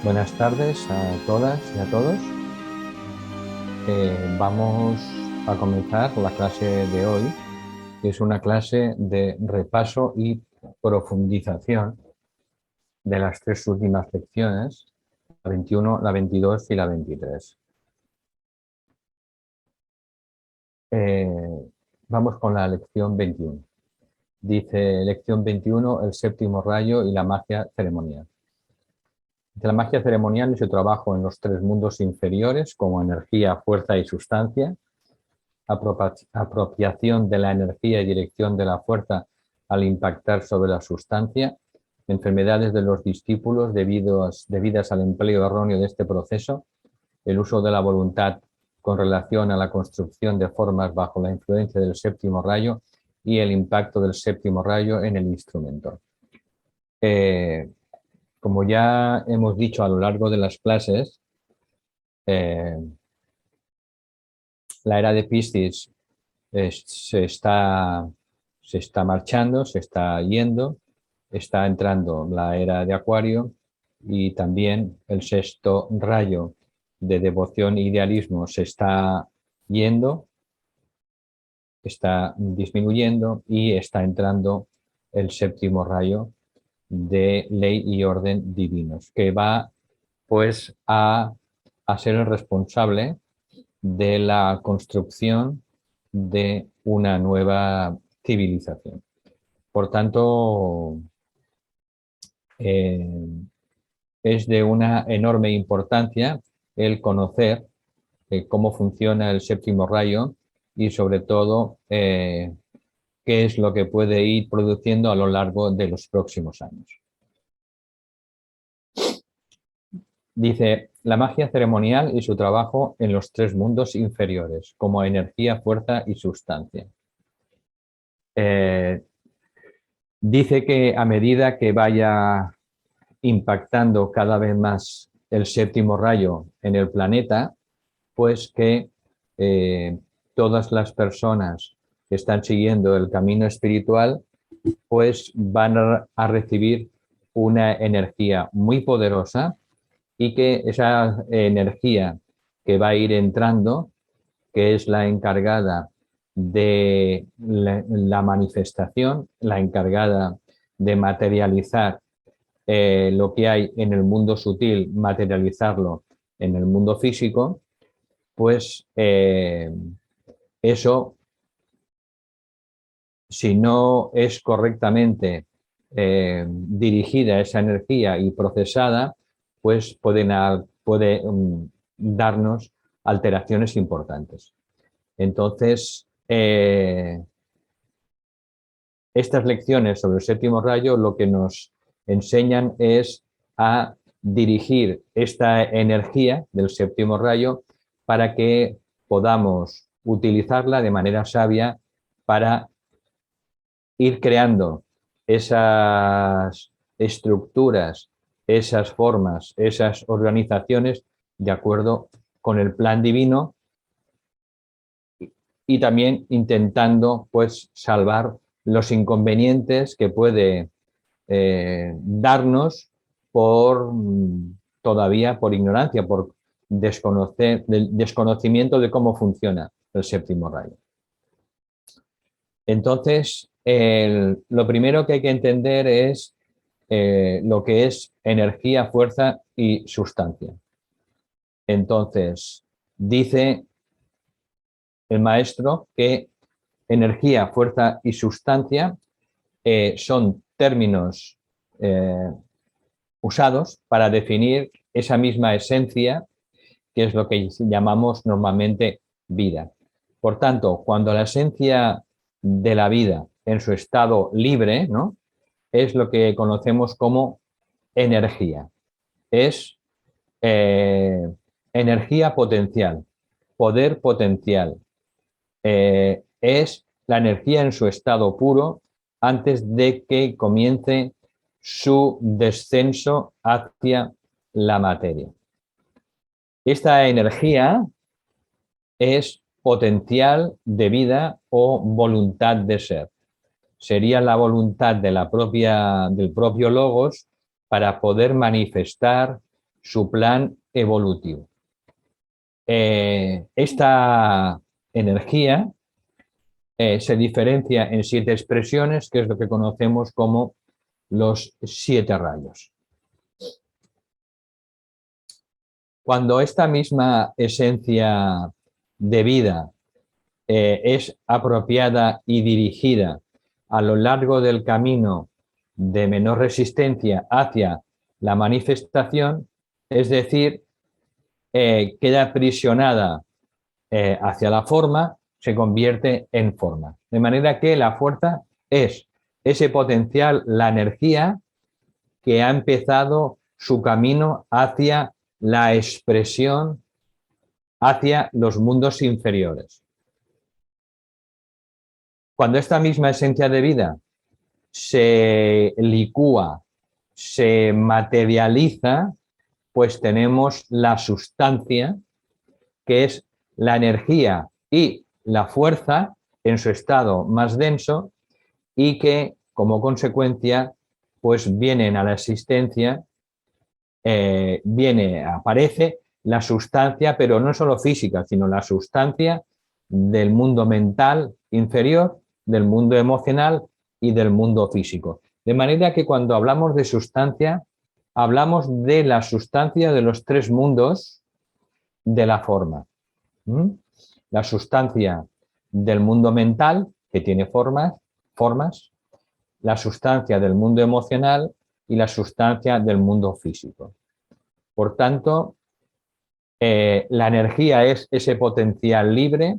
Buenas tardes a todas y a todos. Vamos a comenzar la clase de hoy, que es una clase de repaso y profundización de las tres últimas lecciones, la 21, la 22 y la 23. Vamos con la lección 21. Dice lección 21, el séptimo rayo y la magia ceremonial. La magia ceremonial es su trabajo en los tres mundos inferiores como energía, fuerza y sustancia, apropiación de la energía y dirección de la fuerza al impactar sobre la sustancia, enfermedades de los discípulos debidas al empleo erróneo de este proceso, el uso de la voluntad con relación a la construcción de formas bajo la influencia del séptimo rayo y el impacto del séptimo rayo en el instrumento. Como ya hemos dicho a lo largo de las clases, la era de Piscis se está marchando, se está yendo, está entrando la era de Acuario y también el sexto rayo de devoción e idealismo se está yendo, está disminuyendo y está entrando el séptimo rayo de ley y orden divinos, que va pues a ser el responsable de la construcción de una nueva civilización. Por tanto, eh, es de una enorme importancia el conocer cómo funciona el séptimo rayo y sobre todo qué es lo que puede ir produciendo a lo largo de los próximos años. Dice, la magia ceremonial y su trabajo en los tres mundos inferiores, como energía, fuerza y sustancia. Eh, Dice que a medida que vaya impactando cada vez más el séptimo rayo en el planeta, pues que eh, todas las personas que están siguiendo el camino espiritual, pues van a recibir una energía muy poderosa y que esa energía que va a ir entrando, que es la encargada de la manifestación, la encargada de materializar lo que hay en el mundo sutil, materializarlo en el mundo físico, pues eso, si no es correctamente dirigida esa energía y procesada, pues puede darnos alteraciones importantes. Entonces, estas lecciones sobre el séptimo rayo lo que nos enseñan es a dirigir esta energía del séptimo rayo para que podamos utilizarla de manera sabia para ir creando esas estructuras, esas formas, esas organizaciones de acuerdo con el plan divino y también intentando pues salvar los inconvenientes que puede darnos por todavía por ignorancia, por desconocimiento de cómo funciona el séptimo rayo. Entonces, lo primero que hay que entender es lo que es energía, fuerza y sustancia. Entonces, dice el maestro que energía, fuerza y sustancia son términos usados para definir esa misma esencia que es lo que llamamos normalmente vida. Por tanto, cuando la esencia de la vida en su estado libre, ¿no?, es lo que conocemos como energía. Es energía potencial, poder potencial. Es la energía en su estado puro antes de que comience su descenso hacia la materia. Esta energía es potencial de vida o voluntad de ser. Sería la voluntad de del propio logos para poder manifestar su plan evolutivo. Esta energía se diferencia en 7 expresiones, que es lo que conocemos como los 7 rayos. Cuando esta misma esencia de vida es apropiada y dirigida a lo largo del camino de menor resistencia hacia la manifestación, es decir, queda aprisionada hacia la forma, se convierte en forma. De manera que la fuerza es ese potencial, la energía que ha empezado su camino hacia la expresión, hacia los mundos inferiores. Cuando esta misma esencia de vida se licúa, se materializa, pues tenemos la sustancia, que es la energía y la fuerza en su estado más denso y que, como consecuencia, pues vienen a la existencia, aparece la sustancia, pero no solo física, sino la sustancia del mundo mental inferior, del mundo emocional y del mundo físico. De manera que cuando hablamos de sustancia, hablamos de la sustancia de los 3 mundos de la forma. La sustancia del mundo mental, que tiene formas, la sustancia del mundo emocional y la sustancia del mundo físico. Por tanto, la energía es ese potencial libre.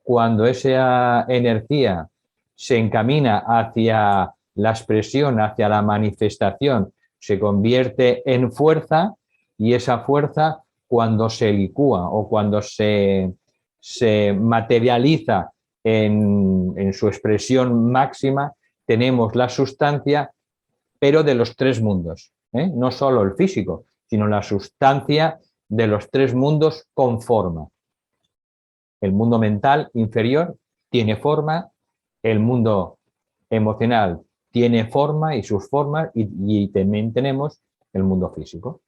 Cuando esa energía se encamina hacia la expresión, hacia la manifestación, se convierte en fuerza, y esa fuerza, cuando se licúa o cuando se materializa en su expresión máxima, tenemos la sustancia, pero de los 3 mundos, no solo el físico, sino la sustancia de los 3 mundos con forma. El mundo mental inferior tiene forma, el mundo emocional tiene forma y sus formas, y también tenemos el mundo físico.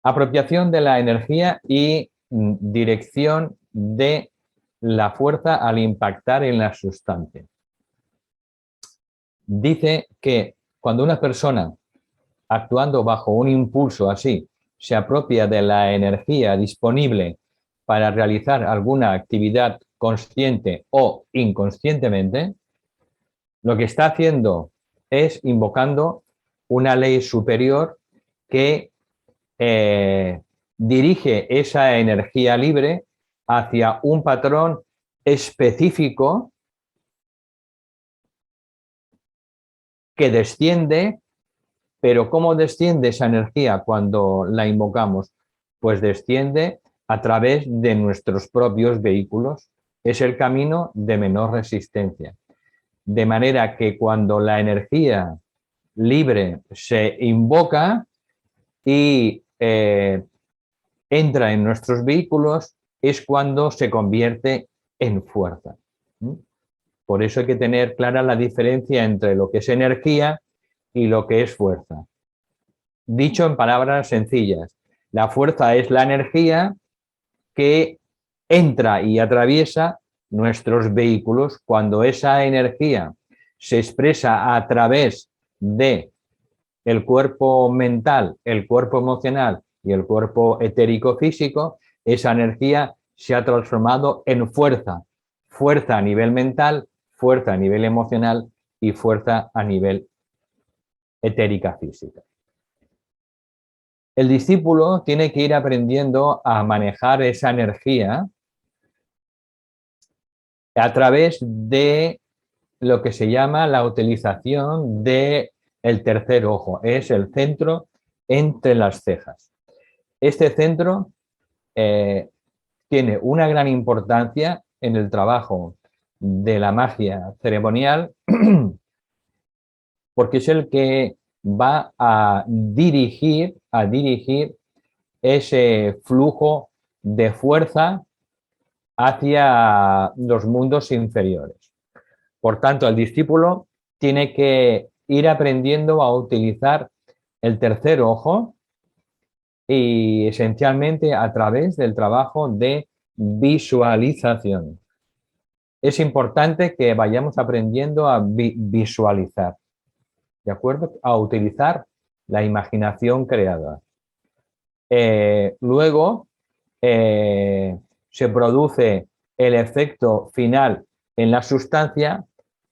Apropiación de la energía y dirección de la fuerza al impactar en la sustancia. Dice que cuando una persona, actuando bajo un impulso así, se apropia de la energía disponible para realizar alguna actividad consciente o inconscientemente, lo que está haciendo es invocando una ley superior que dirige esa energía libre hacia un patrón específico que desciende. Pero ¿cómo desciende esa energía cuando la invocamos? Pues desciende a través de nuestros propios vehículos. Es el camino de menor resistencia. De manera que cuando la energía libre se invoca y entra en nuestros vehículos, es cuando se convierte en fuerza. Por eso hay que tener clara la diferencia entre lo que es energía y lo que es fuerza. Dicho en palabras sencillas, la fuerza es la energía que entra y atraviesa nuestros vehículos. Cuando esa energía se expresa a través de el cuerpo mental, el cuerpo emocional y el cuerpo etérico físico, esa energía se ha transformado en fuerza. Fuerza a nivel mental, fuerza a nivel emocional y fuerza a nivel etérica física. El discípulo tiene que ir aprendiendo a manejar esa energía a través de lo que se llama la utilización del tercer ojo. Es el centro entre las cejas. Este centro tiene una gran importancia en el trabajo de la magia ceremonial porque es el que va a dirigir ese flujo de fuerza hacia los mundos inferiores. Por tanto, el discípulo tiene que ir aprendiendo a utilizar el tercer ojo y esencialmente a través del trabajo de visualización. Es importante que vayamos aprendiendo a visualizar, ¿de acuerdo? A utilizar la imaginación creada. Luego se produce el efecto final en la sustancia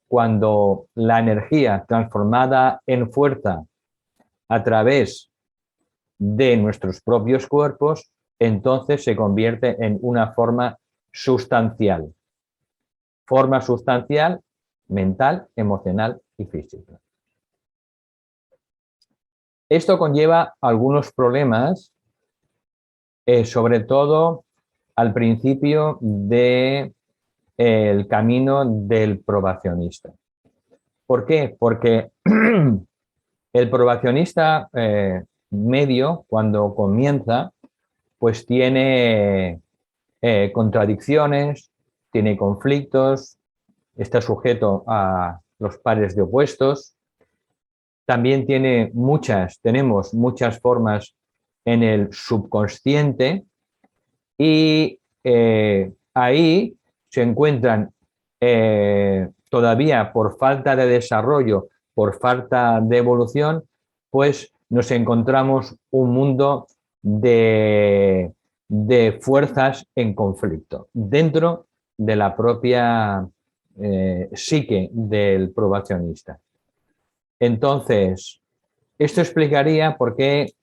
cuando la energía transformada en fuerza a través de nuestros propios cuerpos, entonces se convierte en una forma sustancial. Forma sustancial, mental, emocional y física. Esto conlleva algunos problemas, sobre todo al principio del camino del probacionista. ¿Por qué? Porque el probacionista medio, cuando comienza, pues tiene contradicciones, tiene conflictos, está sujeto a los pares de opuestos. También tenemos muchas formas en el subconsciente y ahí se encuentran todavía por falta de desarrollo, por falta de evolución, pues nos encontramos un mundo de fuerzas en conflicto dentro de la propia psique del probacionista. Entonces, esto explicaría por qué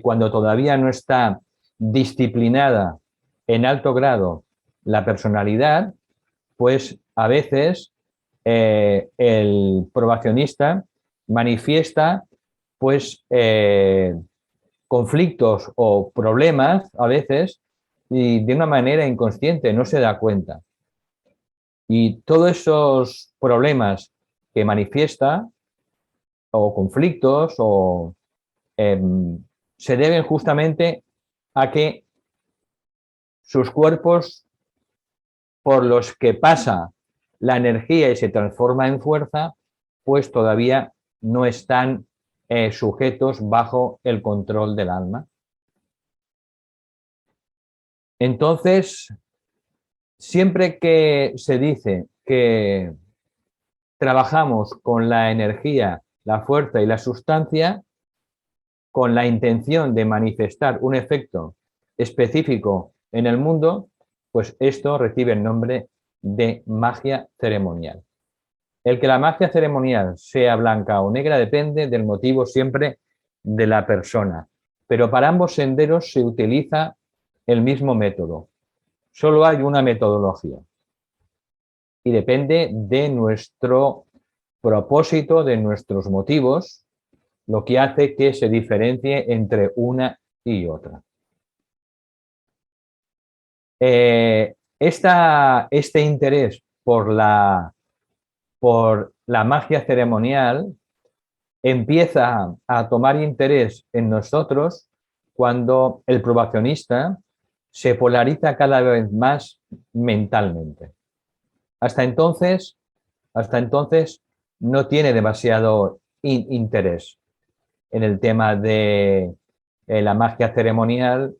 cuando todavía no está disciplinada en alto grado la personalidad, pues a veces el probacionista manifiesta pues conflictos o problemas a veces y de una manera inconsciente, no se da cuenta. Y todos esos problemas que manifiesta o conflictos o se deben justamente a que sus cuerpos por los que pasa la energía y se transforma en fuerza, pues todavía no están sujetos bajo el control del alma. Entonces, siempre que se dice que trabajamos con la energía, la fuerza y la sustancia, con la intención de manifestar un efecto específico en el mundo, pues esto recibe el nombre de magia ceremonial. El que la magia ceremonial sea blanca o negra depende del motivo siempre de la persona, pero para ambos senderos se utiliza el mismo método. Solo hay una metodología y depende de nuestro propósito, de nuestros motivos, lo que hace que se diferencie entre una y otra. Este interés por la magia ceremonial empieza a tomar interés en nosotros cuando el probacionista se polariza cada vez más mentalmente. Hasta entonces no tiene demasiado interés en el tema de la magia ceremonial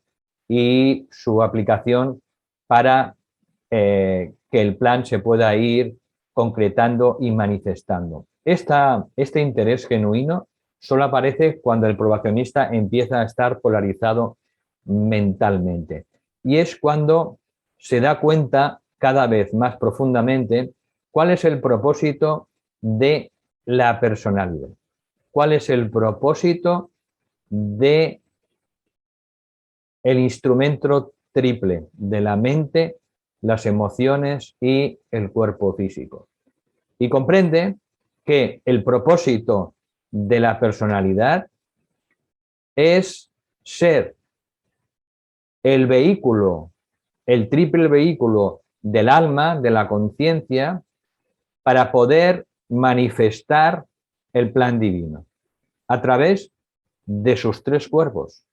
y su aplicación para que el plan se pueda ir concretando y manifestando. Este interés genuino solo aparece cuando el probacionista empieza a estar polarizado mentalmente. Y es cuando se da cuenta cada vez más profundamente cuál es el propósito de la personalidad. ¿Cuál es el propósito de el instrumento triple de la mente, las emociones y el cuerpo físico? Y comprende que el propósito de la personalidad es ser el vehículo, el triple vehículo del alma, de la conciencia, para poder manifestar el plan divino a través de sus tres cuerpos.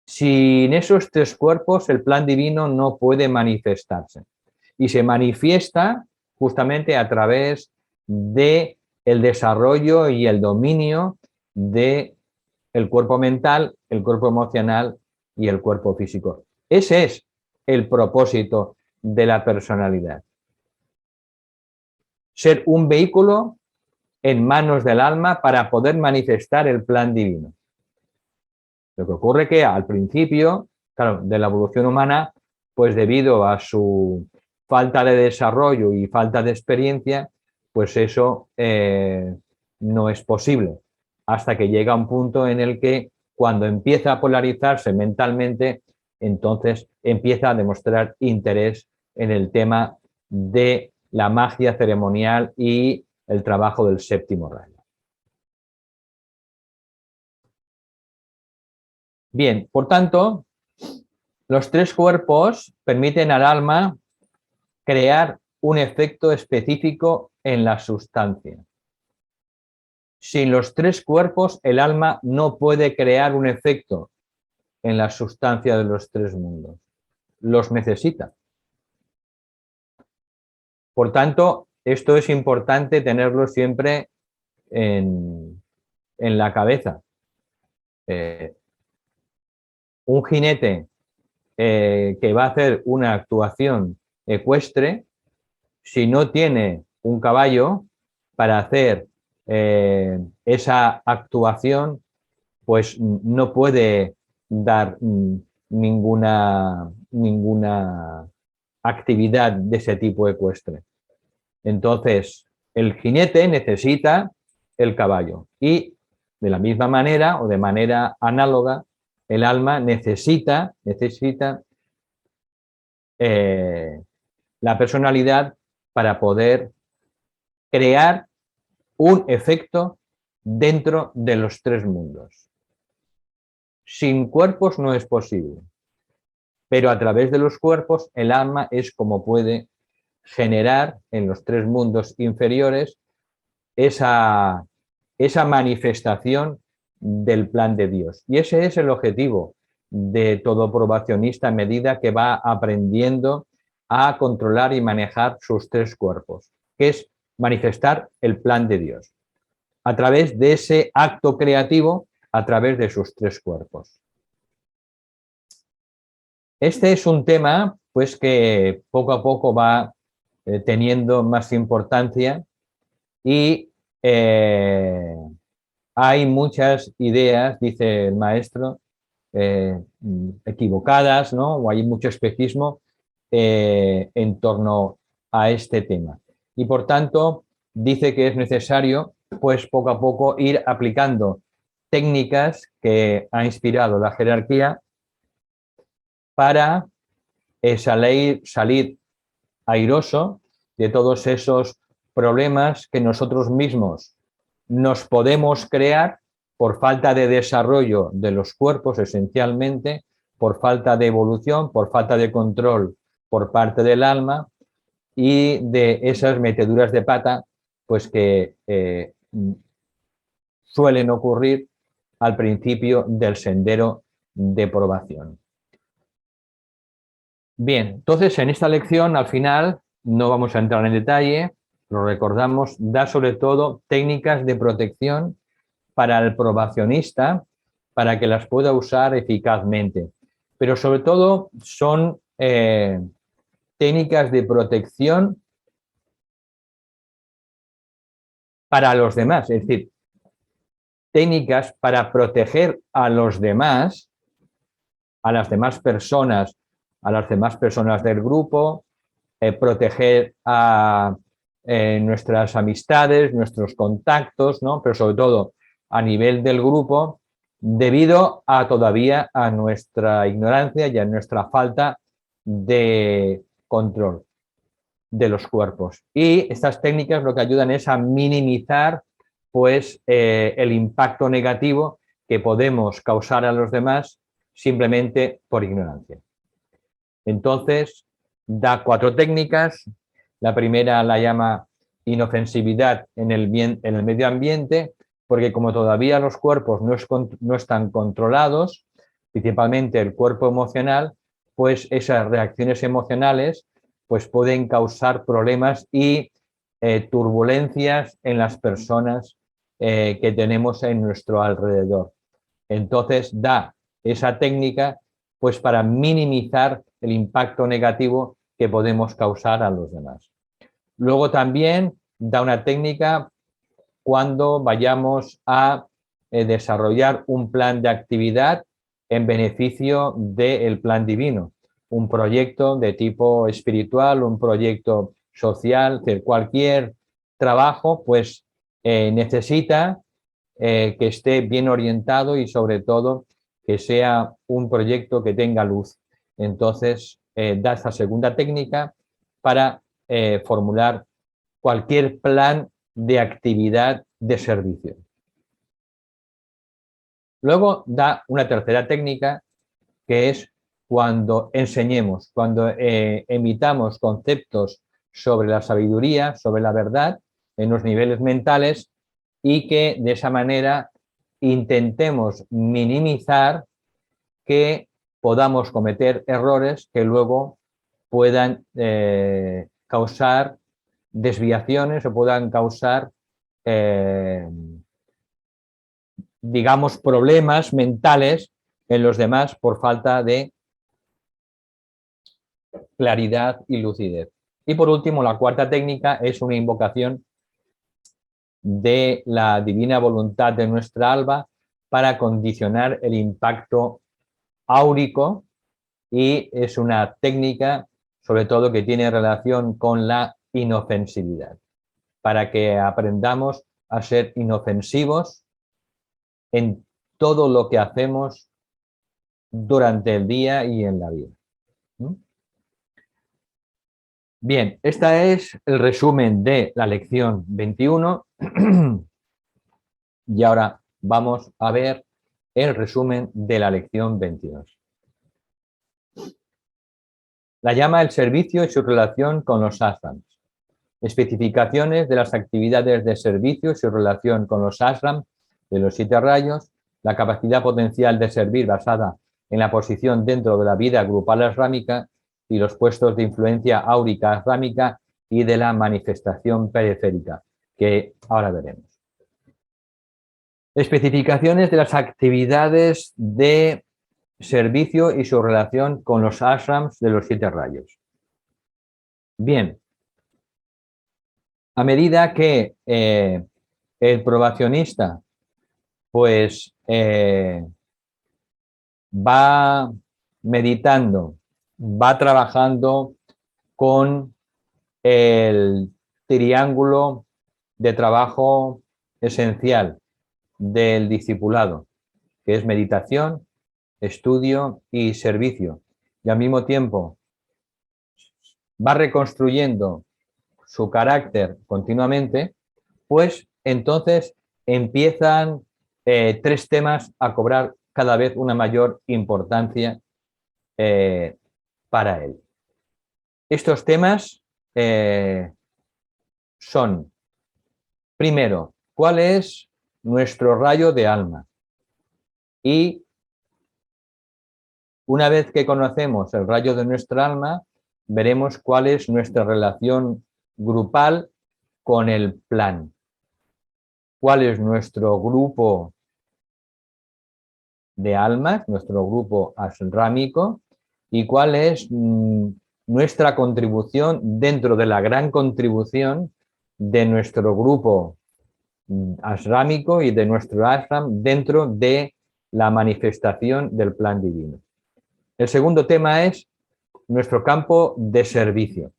Sin esos tres cuerpos, el plan divino no puede manifestarse. Y se manifiesta justamente a través de el desarrollo y el dominio de el cuerpo mental, el cuerpo emocional y el cuerpo físico. Ese es el propósito de la personalidad. Ser un vehículo en manos del alma para poder manifestar el plan divino. Lo que ocurre es que al principio, claro, de la evolución humana, pues debido a su falta de desarrollo y falta de experiencia, pues eso no es posible. Hasta que llega un punto en el que cuando empieza a polarizarse mentalmente, entonces empieza a demostrar interés en el tema de la magia ceremonial y el trabajo del séptimo rayo. Bien, por tanto, los tres cuerpos permiten al alma crear un efecto específico en la sustancia. Sin los tres cuerpos, el alma no puede crear un efecto en la sustancia de los tres mundos. Los necesita. Por tanto, esto es importante tenerlo siempre en la cabeza. Un jinete que va a hacer una actuación ecuestre, si no tiene un caballo para hacer esa actuación, pues no puede dar ninguna actividad de ese tipo ecuestre. Entonces, el jinete necesita el caballo y de la misma manera o de manera análoga, el alma necesita la personalidad para poder crear un efecto dentro de los tres mundos. Sin cuerpos no es posible, pero a través de los cuerpos el alma es como puede generar en los tres mundos inferiores esa manifestación del plan de Dios. Y ese es el objetivo de todo probacionista a medida que va aprendiendo a controlar y manejar sus tres cuerpos, que es manifestar el plan de Dios a través de ese acto creativo, a través de sus tres cuerpos. Este es un tema pues que poco a poco va teniendo más importancia y hay muchas ideas, dice el maestro, equivocadas, ¿no? O hay mucho espejismo en torno a este tema. Y por tanto, dice que es necesario, pues poco a poco, ir aplicando técnicas que ha inspirado la jerarquía para salir airoso de todos esos problemas que nosotros mismos nos podemos crear por falta de desarrollo de los cuerpos esencialmente, por falta de evolución, por falta de control por parte del alma y de esas meteduras de pata pues que suelen ocurrir al principio del sendero de probación. Bien, entonces en esta lección al final no vamos a entrar en detalle, lo recordamos, da sobre todo técnicas de protección para el probacionista para que las pueda usar eficazmente. Pero sobre todo son técnicas de protección para los demás, es decir, técnicas para proteger a los demás, a las demás personas del grupo, proteger a nuestras amistades, nuestros contactos, ¿no? Pero sobre todo a nivel del grupo, debido a todavía a nuestra ignorancia y a nuestra falta de control de los cuerpos. Y estas técnicas lo que ayudan es a minimizar pues, el impacto negativo que podemos causar a los demás simplemente por ignorancia. Entonces, da 4 técnicas. La primera la llama inofensividad en el medio ambiente, porque como todavía los cuerpos no están controlados, principalmente el cuerpo emocional, pues esas reacciones emocionales pues pueden causar problemas y turbulencias en las personas que tenemos en nuestro alrededor. Entonces da esa técnica pues para minimizar el impacto negativo que podemos causar a los demás. Luego también da una técnica cuando vayamos a desarrollar un plan de actividad en beneficio del plan divino, un proyecto de tipo espiritual, un proyecto social, que cualquier trabajo pues necesita que esté bien orientado y sobre todo que sea un proyecto que tenga luz. Entonces, da esta segunda técnica para formular cualquier plan de actividad de servicio. Luego da una tercera técnica que es cuando enseñemos, cuando emitamos conceptos sobre la sabiduría, sobre la verdad, en los niveles mentales y que de esa manera intentemos minimizar que podamos cometer errores que luego puedan causar desviaciones o puedan causar, digamos, problemas mentales en los demás por falta de claridad y lucidez. Y por último, la cuarta técnica es una invocación de la divina voluntad de nuestra alma para condicionar el impacto áurico y es una técnica sobre todo que tiene relación con la inofensividad, para que aprendamos a ser inofensivos en todo lo que hacemos durante el día y en la vida. Bien, este es el resumen de la lección 21 y ahora vamos a ver el resumen de la lección 22. La llama del servicio y su relación con los ashrams. Especificaciones de las actividades de servicio y su relación con los ashrams de los 7 rayos, la capacidad potencial de servir basada en la posición dentro de la vida grupal ashrámica y los puestos de influencia áurica ashrámica y de la manifestación periférica, que ahora veremos. Especificaciones de las actividades de servicio y su relación con los ashrams de los 7 rayos. Bien, a medida que el probacionista pues va meditando, va trabajando con el triángulo de trabajo esencial del discipulado, que es meditación, estudio y servicio. Y al mismo tiempo va reconstruyendo su carácter continuamente, pues entonces empiezan 3 temas a cobrar cada vez una mayor importancia para él. Estos temas son, primero, ¿cuál es nuestro rayo de alma? Y una vez que conocemos el rayo de nuestra alma, veremos cuál es nuestra relación grupal con el plan. ¿Cuál es nuestro grupo de almas, nuestro grupo ashrámico? ¿Y cuál es nuestra contribución dentro de la gran contribución de nuestro grupo ashrámico y de nuestro ashram dentro de la manifestación del plan divino? El segundo tema es nuestro campo de servicio.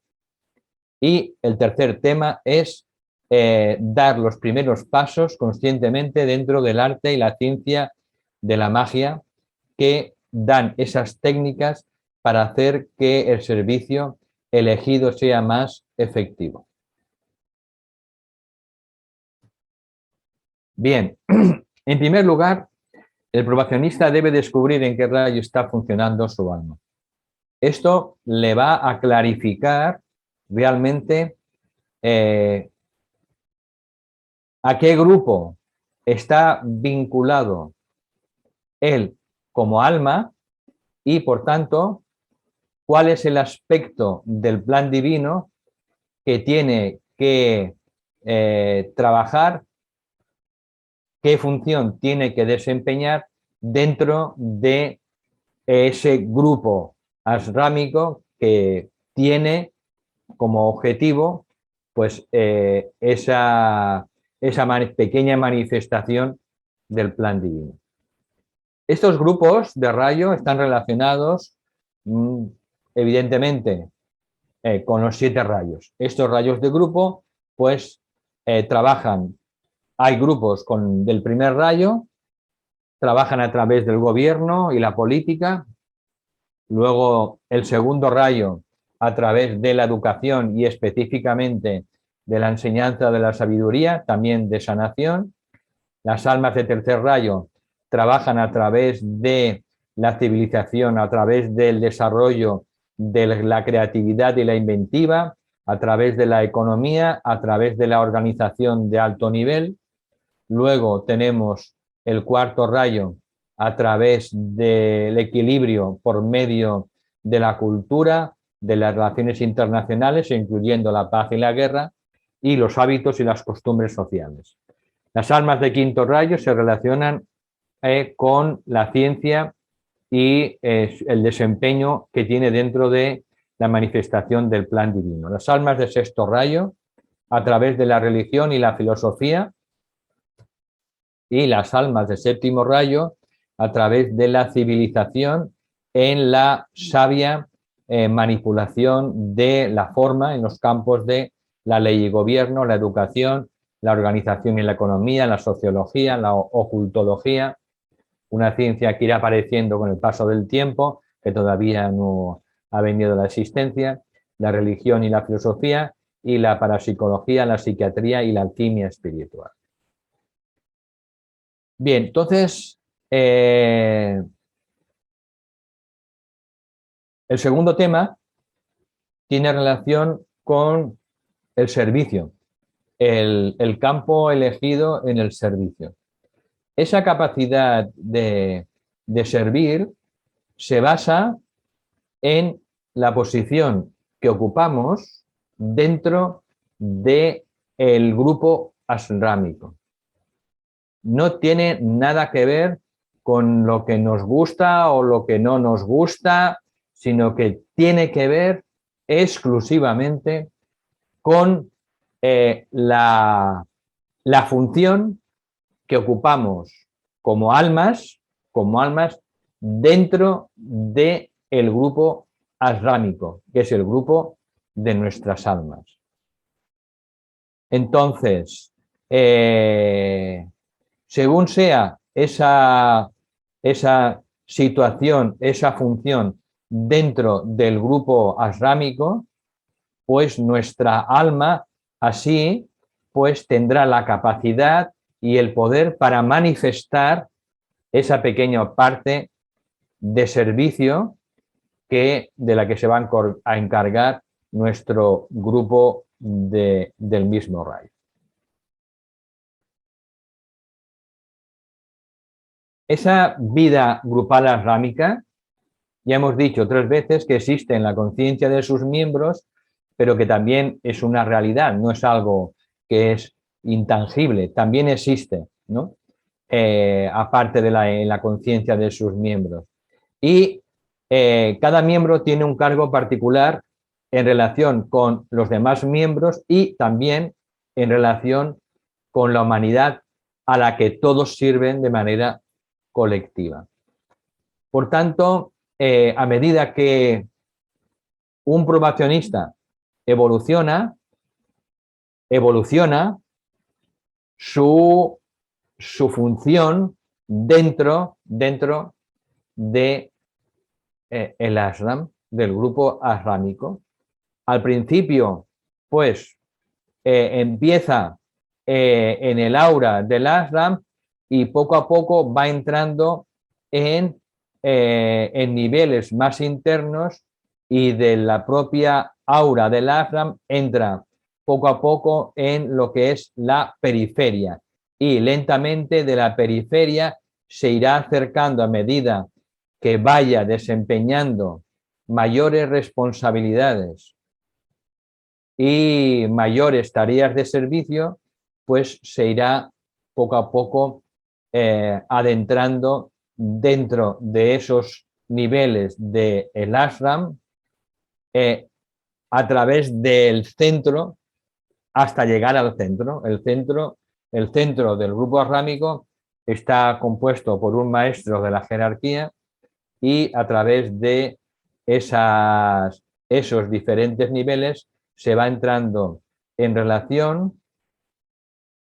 Y el tercer tema es dar los primeros pasos conscientemente dentro del arte y la ciencia de la magia que dan esas técnicas para hacer que el servicio elegido sea más efectivo. Bien, en primer lugar, el probacionista debe descubrir en qué rayo está funcionando su alma. Esto le va a clarificar realmente a qué grupo está vinculado él como alma y, por tanto, cuál es el aspecto del plan divino que tiene que trabajar, qué función tiene que desempeñar dentro de ese grupo ashrámico que tiene como objetivo pues esa pequeña manifestación del plan divino. Estos grupos de rayo están relacionados evidentemente con los 7 rayos. Estos rayos de grupo pues trabajan, hay grupos del primer rayo, trabajan a través del gobierno y la política, luego el segundo rayo a través de la educación y específicamente de la enseñanza de la sabiduría, también de sanación. Las almas de tercer rayo trabajan a través de la civilización, a través del desarrollo de la creatividad y la inventiva, a través de la economía, a través de la organización de alto nivel. Luego tenemos el cuarto rayo a través del equilibrio por medio de la cultura, de las relaciones internacionales, incluyendo la paz y la guerra, y los hábitos y las costumbres sociales. Las almas de quinto rayo se relacionan con la ciencia y el desempeño que tiene dentro de la manifestación del plan divino. Las almas de sexto rayo, a través de la religión y la filosofía, y las almas de séptimo rayo, a través de la civilización en la sabia manipulación de la forma en los campos de la ley y gobierno, la educación, la organización y la economía, la sociología, la ocultología, una ciencia que irá apareciendo con el paso del tiempo, que todavía no ha venido a la existencia, la religión y la filosofía, y la parapsicología, la psiquiatría y la alquimia espiritual. Bien, entonces, el segundo tema tiene relación con el servicio, el campo elegido en el servicio. Esa capacidad de servir se basa en la posición que ocupamos dentro del grupo ashrámico. No tiene nada que ver con lo que nos gusta o lo que no nos gusta, sino que tiene que ver exclusivamente con la función que ocupamos como almas dentro del grupo ashrámico, que es el grupo de nuestras almas. Entonces, según sea esa situación, esa función dentro del grupo ashrámico, pues nuestra alma así pues tendrá la capacidad y el poder para manifestar esa pequeña parte de servicio de la que se va a encargar nuestro grupo del mismo rayo. Esa vida grupal ashrámica, ya hemos dicho 3 veces que existe en la conciencia de sus miembros, pero que también es una realidad, no es algo que es intangible, también existe, ¿no? Aparte de la conciencia de sus miembros. Y cada miembro tiene un cargo particular en relación con los demás miembros y también en relación con la humanidad a la que todos sirven de manera colectiva. Por tanto, a medida que un probacionista evoluciona su función dentro de el ashram, del grupo ashrámico. Al principio, pues, empieza en el aura del ashram y poco a poco va entrando en niveles más internos, y de la propia aura del ashram entra poco a poco en lo que es la periferia, y lentamente de la periferia se irá acercando a medida que vaya desempeñando mayores responsabilidades y mayores tareas de servicio, pues se irá poco a poco adentrando dentro de esos niveles del ashram a través del centro hasta llegar al centro. El centro del grupo ashrámico está compuesto por un maestro de la jerarquía y a través de esos diferentes niveles se va entrando en relación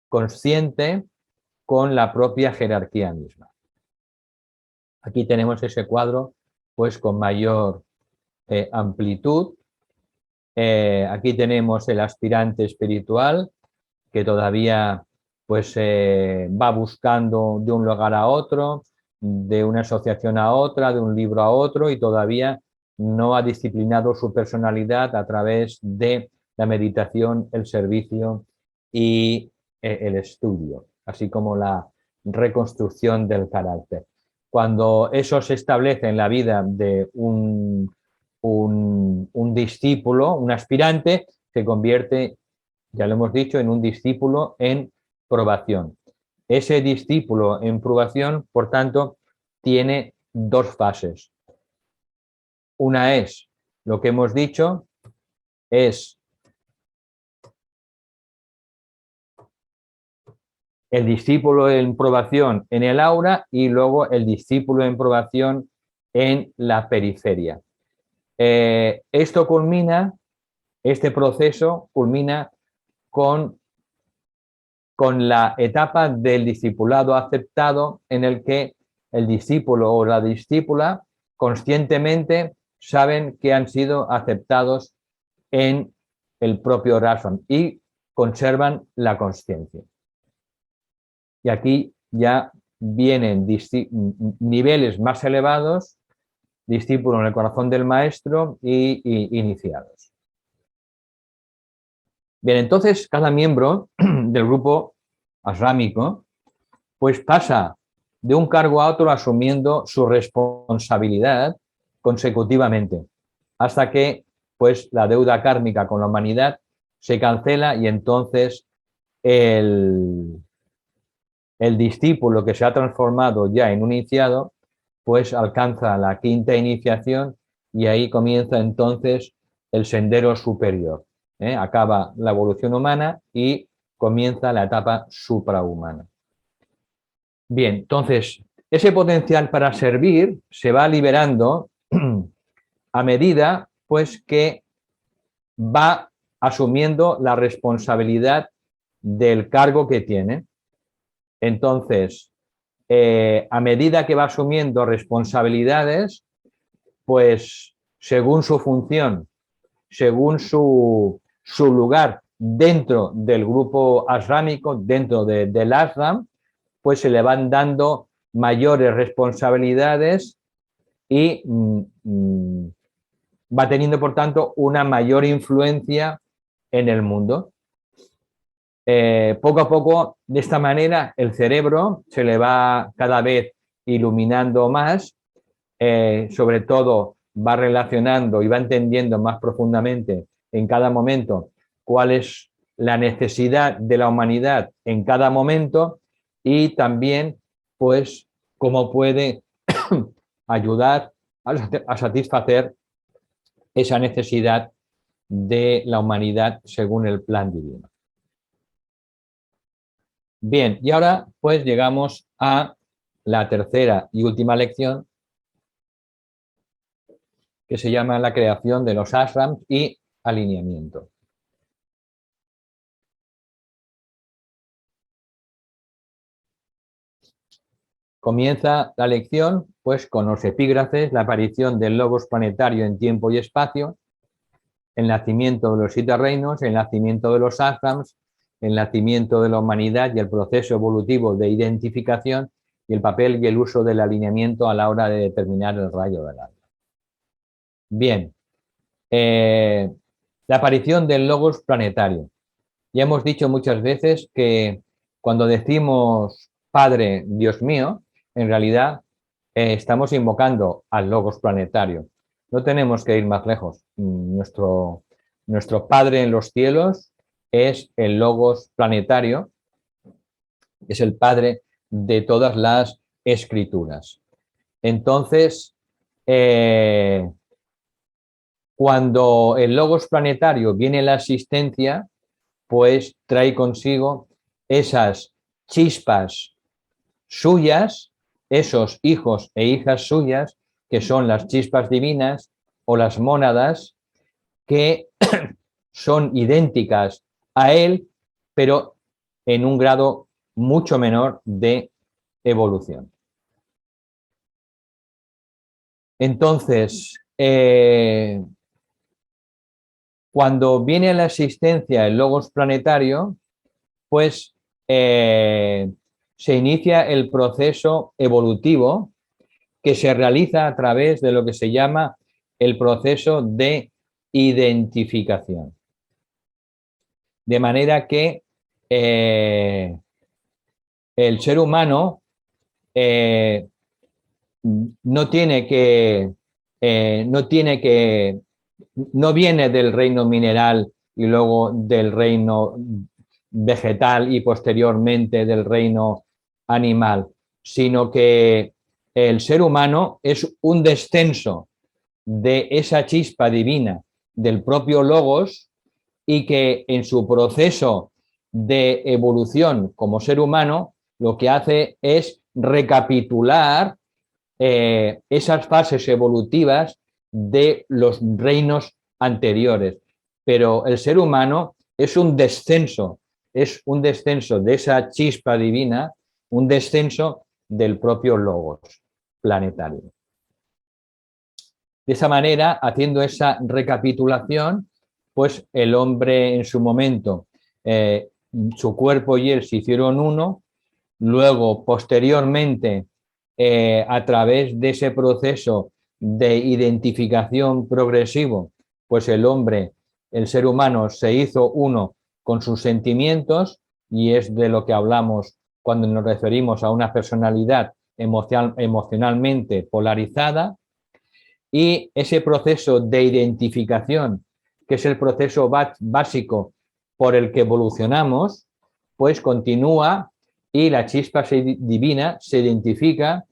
consciente con la propia jerarquía misma. Aquí tenemos ese cuadro pues con mayor amplitud. Aquí tenemos el aspirante espiritual que todavía pues va buscando de un lugar a otro, de una asociación a otra, de un libro a otro y todavía no ha disciplinado su personalidad a través de la meditación, el servicio y el estudio, así como la reconstrucción del carácter. Cuando eso se establece en la vida de un discípulo, un aspirante, se convierte, ya lo hemos dicho, en un discípulo en probación. Ese discípulo en probación, por tanto, tiene dos fases. Una es, lo que hemos dicho, es el discípulo en probación en el aura y luego el discípulo en probación en la periferia. Esto culmina, este proceso culmina con la etapa del discipulado aceptado en el que el discípulo o la discípula conscientemente saben que han sido aceptados en el propio Rason y conservan la consciencia. Y aquí ya vienen niveles más elevados, discípulos en el corazón del maestro y iniciados. Bien, entonces cada miembro del grupo ashrámico pues pasa de un cargo a otro asumiendo su responsabilidad consecutivamente, hasta que pues la deuda kármica con la humanidad se cancela y entonces el discípulo que se ha transformado ya en un iniciado pues alcanza la quinta iniciación y ahí comienza entonces el sendero superior. Acaba la evolución humana y comienza la etapa suprahumana. Bien, entonces, ese potencial para servir se va liberando a medida pues, que va asumiendo la responsabilidad del cargo que tiene. Entonces, a medida que va asumiendo responsabilidades, pues según su función, según su lugar dentro del grupo ashrámico, dentro del ashram, pues se le van dando mayores responsabilidades y va teniendo, por tanto, una mayor influencia en el mundo. Poco a poco, de esta manera, el cerebro se le va cada vez iluminando más, sobre todo va relacionando y va entendiendo más profundamente en cada momento cuál es la necesidad de la humanidad en cada momento y también, pues, cómo puede ayudar a satisfacer esa necesidad de la humanidad según el plan divino. Bien, y ahora pues llegamos a la tercera y última lección, que se llama la creación de los ashrams y alineamiento. Comienza la lección pues con los epígrafes, la aparición del logos planetario en tiempo y espacio, el nacimiento de los 7 reinos, el nacimiento de los ashrams, el nacimiento de la humanidad y el proceso evolutivo de identificación y el papel y el uso del alineamiento a la hora de determinar el rayo del alma. Bien, la aparición del logos planetario. Ya hemos dicho muchas veces que cuando decimos Padre, Dios mío, en realidad estamos invocando al logos planetario. No tenemos que ir más lejos. Nuestro Padre en los cielos es el logos planetario, es el Padre de todas las escrituras. Entonces, cuando el logos planetario viene en la asistencia, pues trae consigo esas chispas suyas, esos hijos e hijas suyas, que son las chispas divinas o las mónadas, que son idénticas a él, pero en un grado mucho menor de evolución. Entonces, cuando viene a la existencia el logos planetario, pues se inicia el proceso evolutivo que se realiza a través de lo que se llama el proceso de identificación. De manera que el ser humano no tiene que, no viene del reino mineral y luego del reino vegetal y posteriormente del reino animal, sino que el ser humano es un descenso de esa chispa divina del propio Logos y que en su proceso de evolución como ser humano lo que hace es recapitular esas fases evolutivas de los reinos anteriores. Pero el ser humano es un descenso de esa chispa divina, un descenso del propio Logos planetario. De esa manera, haciendo esa recapitulación, pues el hombre en su momento, su cuerpo y él se hicieron uno, luego posteriormente, a través de ese proceso de identificación progresivo, pues el hombre, el ser humano se hizo uno con sus sentimientos y es de lo que hablamos cuando nos referimos a una personalidad emocionalmente polarizada. Y ese proceso de identificación, que es el proceso básico por el que evolucionamos, pues continúa y la chispa divina se identifica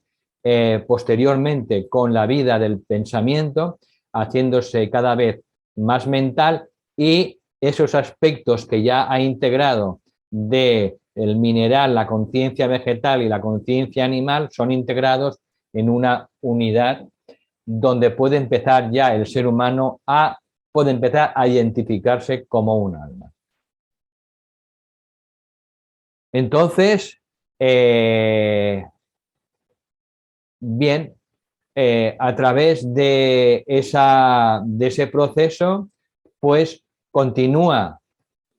posteriormente con la vida del pensamiento, haciéndose cada vez más mental y esos aspectos que ya ha integrado del mineral, la conciencia vegetal y la conciencia animal son integrados en una unidad donde puede empezar ya el ser humano puede empezar a identificarse como un alma. Entonces, bien, a través de ese proceso, pues continúa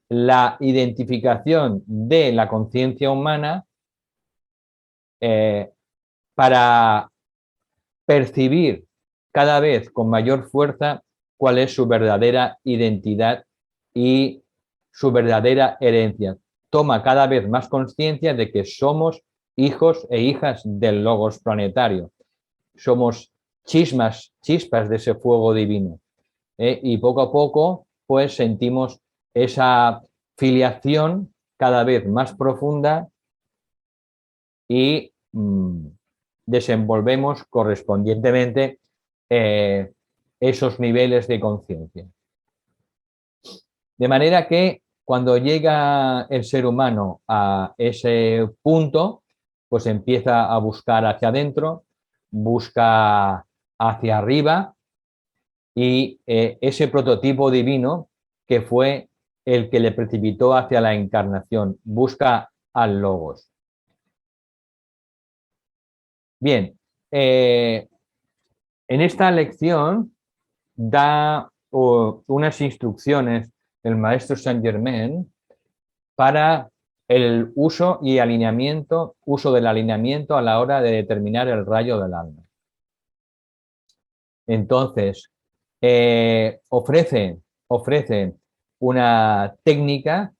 la identificación de la conciencia humana para percibir cada vez con mayor fuerza cuál es su verdadera identidad y su verdadera herencia. Toma cada vez más conciencia de que somos hijos e hijas del Logos planetario. Somos chispas de ese fuego divino. Y poco a poco, pues sentimos esa filiación cada vez más profunda y desenvolvemos correspondientemente esos niveles de conciencia. De manera que cuando llega el ser humano a ese punto, pues empieza a buscar hacia adentro, busca hacia arriba y ese prototipo divino que fue el que le precipitó hacia la encarnación, busca al Logos. Bien, en esta lección da unas instrucciones el maestro Saint Germain para el uso del alineamiento a la hora de determinar el rayo del alma. Entonces, ofrece una técnica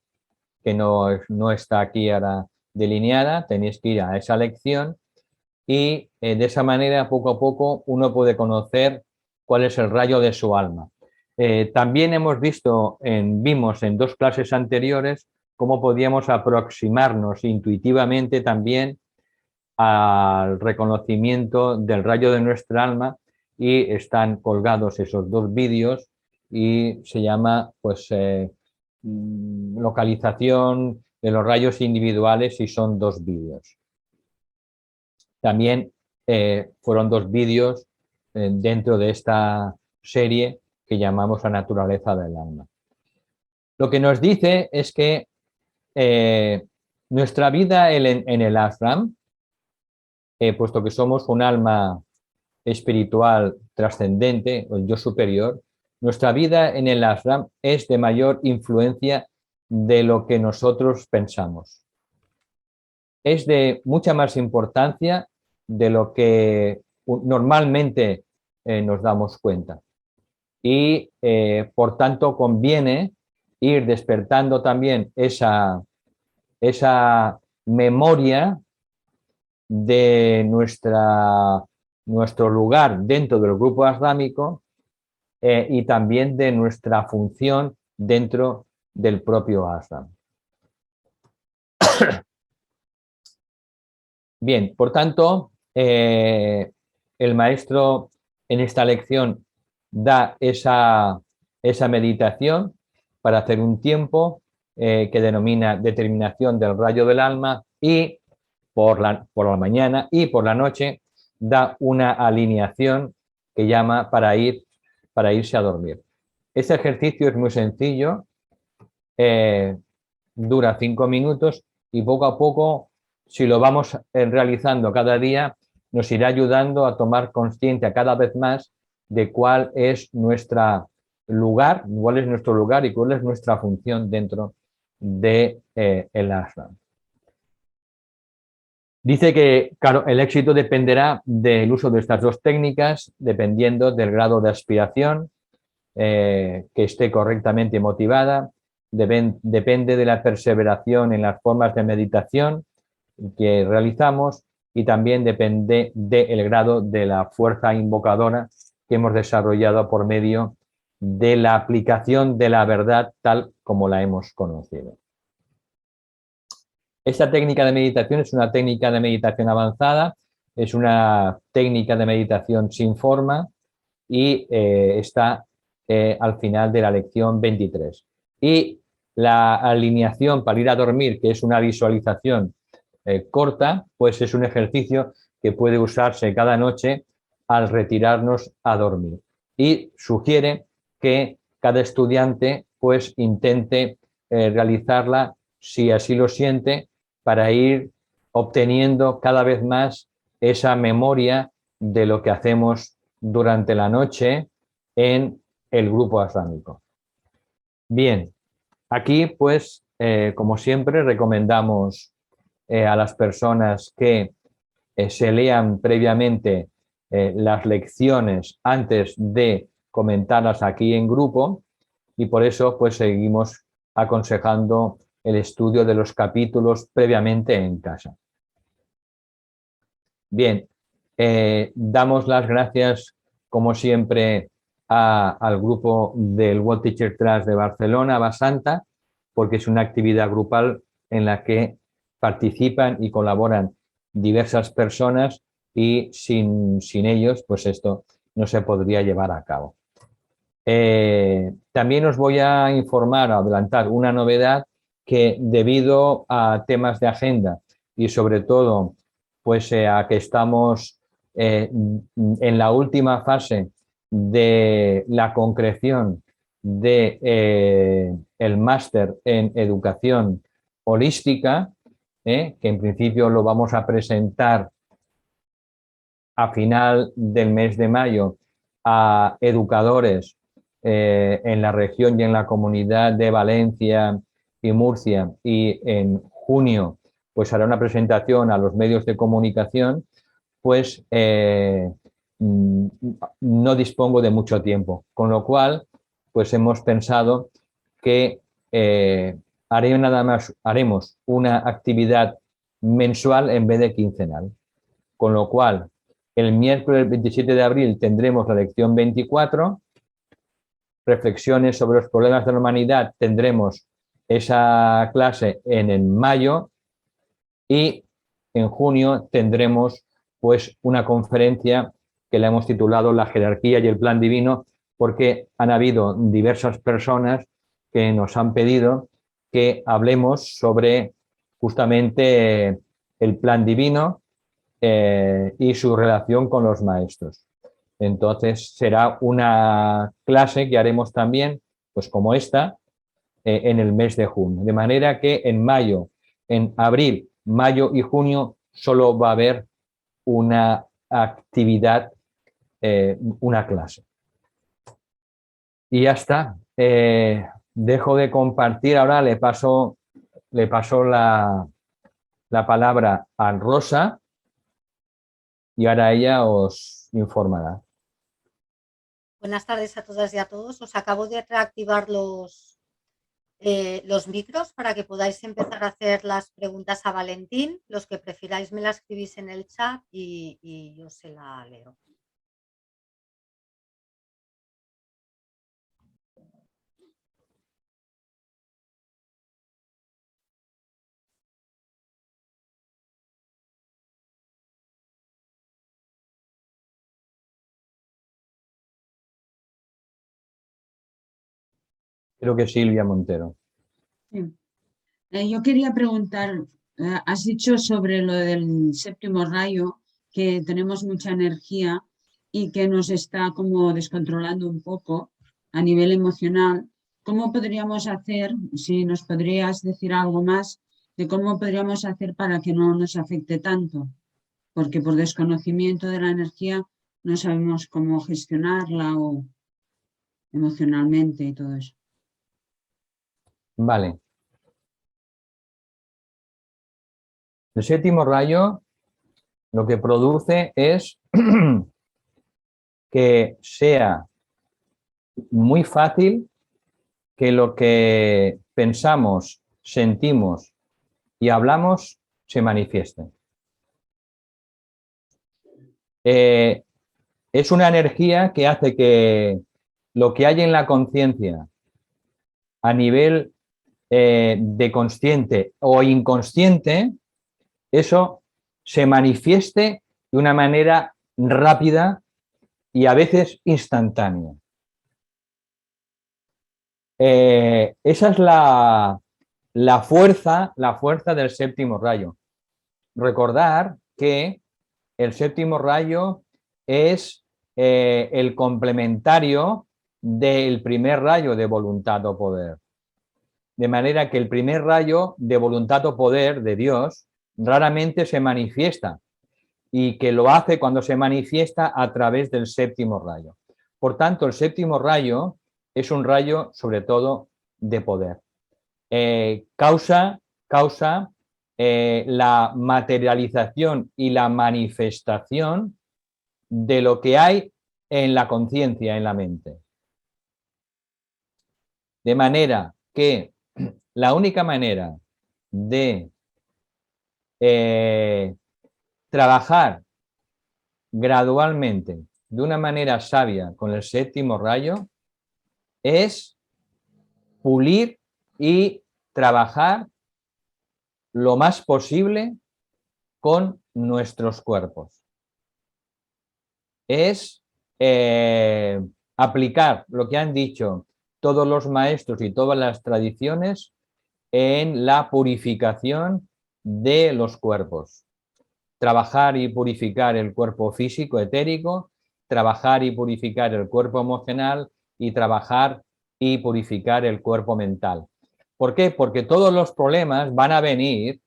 que no está aquí ahora delineada, tenéis que ir a esa lección y de esa manera, poco a poco, uno puede conocer cuál es el rayo de su alma. También vimos en 2 clases anteriores cómo podíamos aproximarnos intuitivamente también al reconocimiento del rayo de nuestra alma, y están colgados esos dos vídeos y se llama pues localización de los rayos individuales, y son dos vídeos. También fueron dos vídeos dentro de esta serie que llamamos La naturaleza del alma. Lo que nos dice es que nuestra vida en el ashram, puesto que somos un alma espiritual trascendente, o el yo superior, nuestra vida en el ashram es de mayor influencia de lo que nosotros pensamos. Es de mucha más importancia de lo que normalmente nos damos cuenta. Y por tanto conviene ir despertando también esa memoria de nuestro lugar dentro del grupo ashrámico, y también de nuestra función dentro del propio ashram. Bien, por tanto, el maestro en esta lección da esa meditación para hacer un tiempo que denomina determinación del rayo del alma, y por la mañana y por la noche da una alineación que llama para irse a dormir. Este ejercicio es muy sencillo, dura 5 minutos, y poco a poco, si lo vamos realizando cada día, nos irá ayudando a tomar conciencia cada vez más de cuál es nuestro lugar y cuál es nuestra función dentro del ashram. Dice que, claro, el éxito dependerá del uso de estas dos técnicas, dependiendo del grado de aspiración, que esté correctamente motivada, depende de la perseveración en las formas de meditación que realizamos, y también depende del grado de la fuerza invocadora que hemos desarrollado por medio de la aplicación de la verdad tal como la hemos conocido. Esta técnica de meditación es una técnica de meditación avanzada, es una técnica de meditación sin forma, y está al final de la lección 23. Y la alineación para ir a dormir, que es una visualización corta, pues es un ejercicio que puede usarse cada noche al retirarnos a dormir. Y sugiere que cada estudiante pues intente realizarla, si así lo siente, para ir obteniendo cada vez más esa memoria de lo que hacemos durante la noche en el grupo ashrámico. Bien, aquí pues, como siempre, recomendamos a las personas que se lean previamente las lecciones antes de comentarlas aquí en grupo, y por eso pues seguimos aconsejando el estudio de los capítulos previamente en casa. Bien, damos las gracias, como siempre, al grupo del World Teacher Trust de Barcelona, Basanta, porque es una actividad grupal en la que participan y colaboran diversas personas, y sin ellos, pues esto no se podría llevar a cabo. También os voy a informar, a adelantar una novedad, que debido a temas de agenda y sobre todo pues a que estamos en la última fase de la concreción de el máster en educación holística, que en principio lo vamos a presentar a final del mes de mayo a educadores en la región y en la comunidad de Valencia y Murcia, y en junio pues hará una presentación a los medios de comunicación, pues no dispongo de mucho tiempo, con lo cual pues hemos pensado que haremos una actividad mensual en vez de quincenal, con lo cual el miércoles 27 de abril tendremos la lección 24, reflexiones sobre los problemas de la humanidad, tendremos esa clase en mayo, y en junio tendremos pues una conferencia que le hemos titulado La jerarquía y el plan divino, porque han habido diversas personas que nos han pedido que hablemos sobre justamente el plan divino y su relación con los maestros. Entonces será una clase que haremos también, pues como esta, en el mes de junio. De manera que en mayo, en abril, mayo y junio solo va a haber una actividad, una clase. Y ya está. Dejo de compartir. Ahora le paso la palabra a Rosa y ahora ella os informará. Buenas tardes a todas y a todos. Os acabo de reactivar los micros para que podáis empezar a hacer las preguntas a Valentín. Los que prefiráis me las escribís en el chat y yo se la leo. Creo que Silvia Montero. Sí. Yo quería preguntar, has dicho sobre lo del séptimo rayo, que tenemos mucha energía y que nos está como descontrolando un poco a nivel emocional. ¿Cómo podríamos hacer, si nos podrías decir algo más, de cómo podríamos hacer para que no nos afecte tanto? Porque por desconocimiento de la energía no sabemos cómo gestionarla o emocionalmente y todo eso. Vale. El séptimo rayo lo que produce es que sea muy fácil que lo que pensamos, sentimos y hablamos se manifieste. Es una energía que hace que lo que hay en la conciencia a nivel de consciente o inconsciente, eso se manifieste de una manera rápida y a veces instantánea. Esa es la fuerza del séptimo rayo. Recordar que el séptimo rayo es el complementario del primer rayo de voluntad o poder. De manera que el primer rayo de voluntad o poder de Dios raramente se manifiesta y que lo hace cuando se manifiesta a través del séptimo rayo. Por tanto, el séptimo rayo es un rayo sobre todo de poder. Causa la materialización y la manifestación de lo que hay en la conciencia, en la mente. De manera que la única manera de trabajar gradualmente, de una manera sabia, con el séptimo rayo, es pulir y trabajar lo más posible con nuestros cuerpos. Es aplicar lo que han dicho todos los maestros y todas las tradiciones en la purificación de los cuerpos. Trabajar y purificar el cuerpo físico, etérico, trabajar y purificar el cuerpo emocional y trabajar y purificar el cuerpo mental. ¿Por qué? Porque todos los problemas van a venir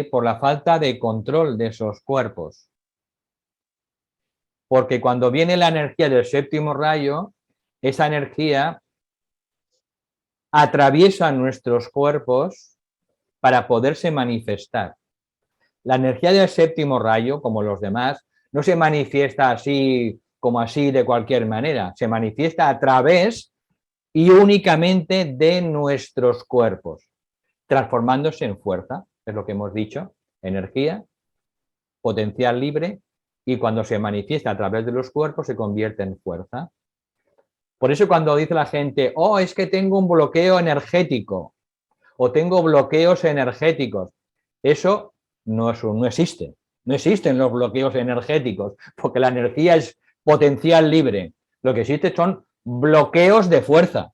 por la falta de control de esos cuerpos. Porque cuando viene la energía del séptimo rayo, esa energía atraviesa nuestros cuerpos para poderse manifestar. La energía del séptimo rayo, como los demás, no se manifiesta así como así de cualquier manera, se manifiesta a través y únicamente de nuestros cuerpos, transformándose en fuerza, es lo que hemos dicho, energía, potencial libre, y cuando se manifiesta a través de los cuerpos se convierte en fuerza. Por eso cuando dice la gente, oh, es que tengo un bloqueo energético o tengo bloqueos energéticos, eso no existe. No existen los bloqueos energéticos, porque la energía es potencial libre. Lo que existe son bloqueos de fuerza.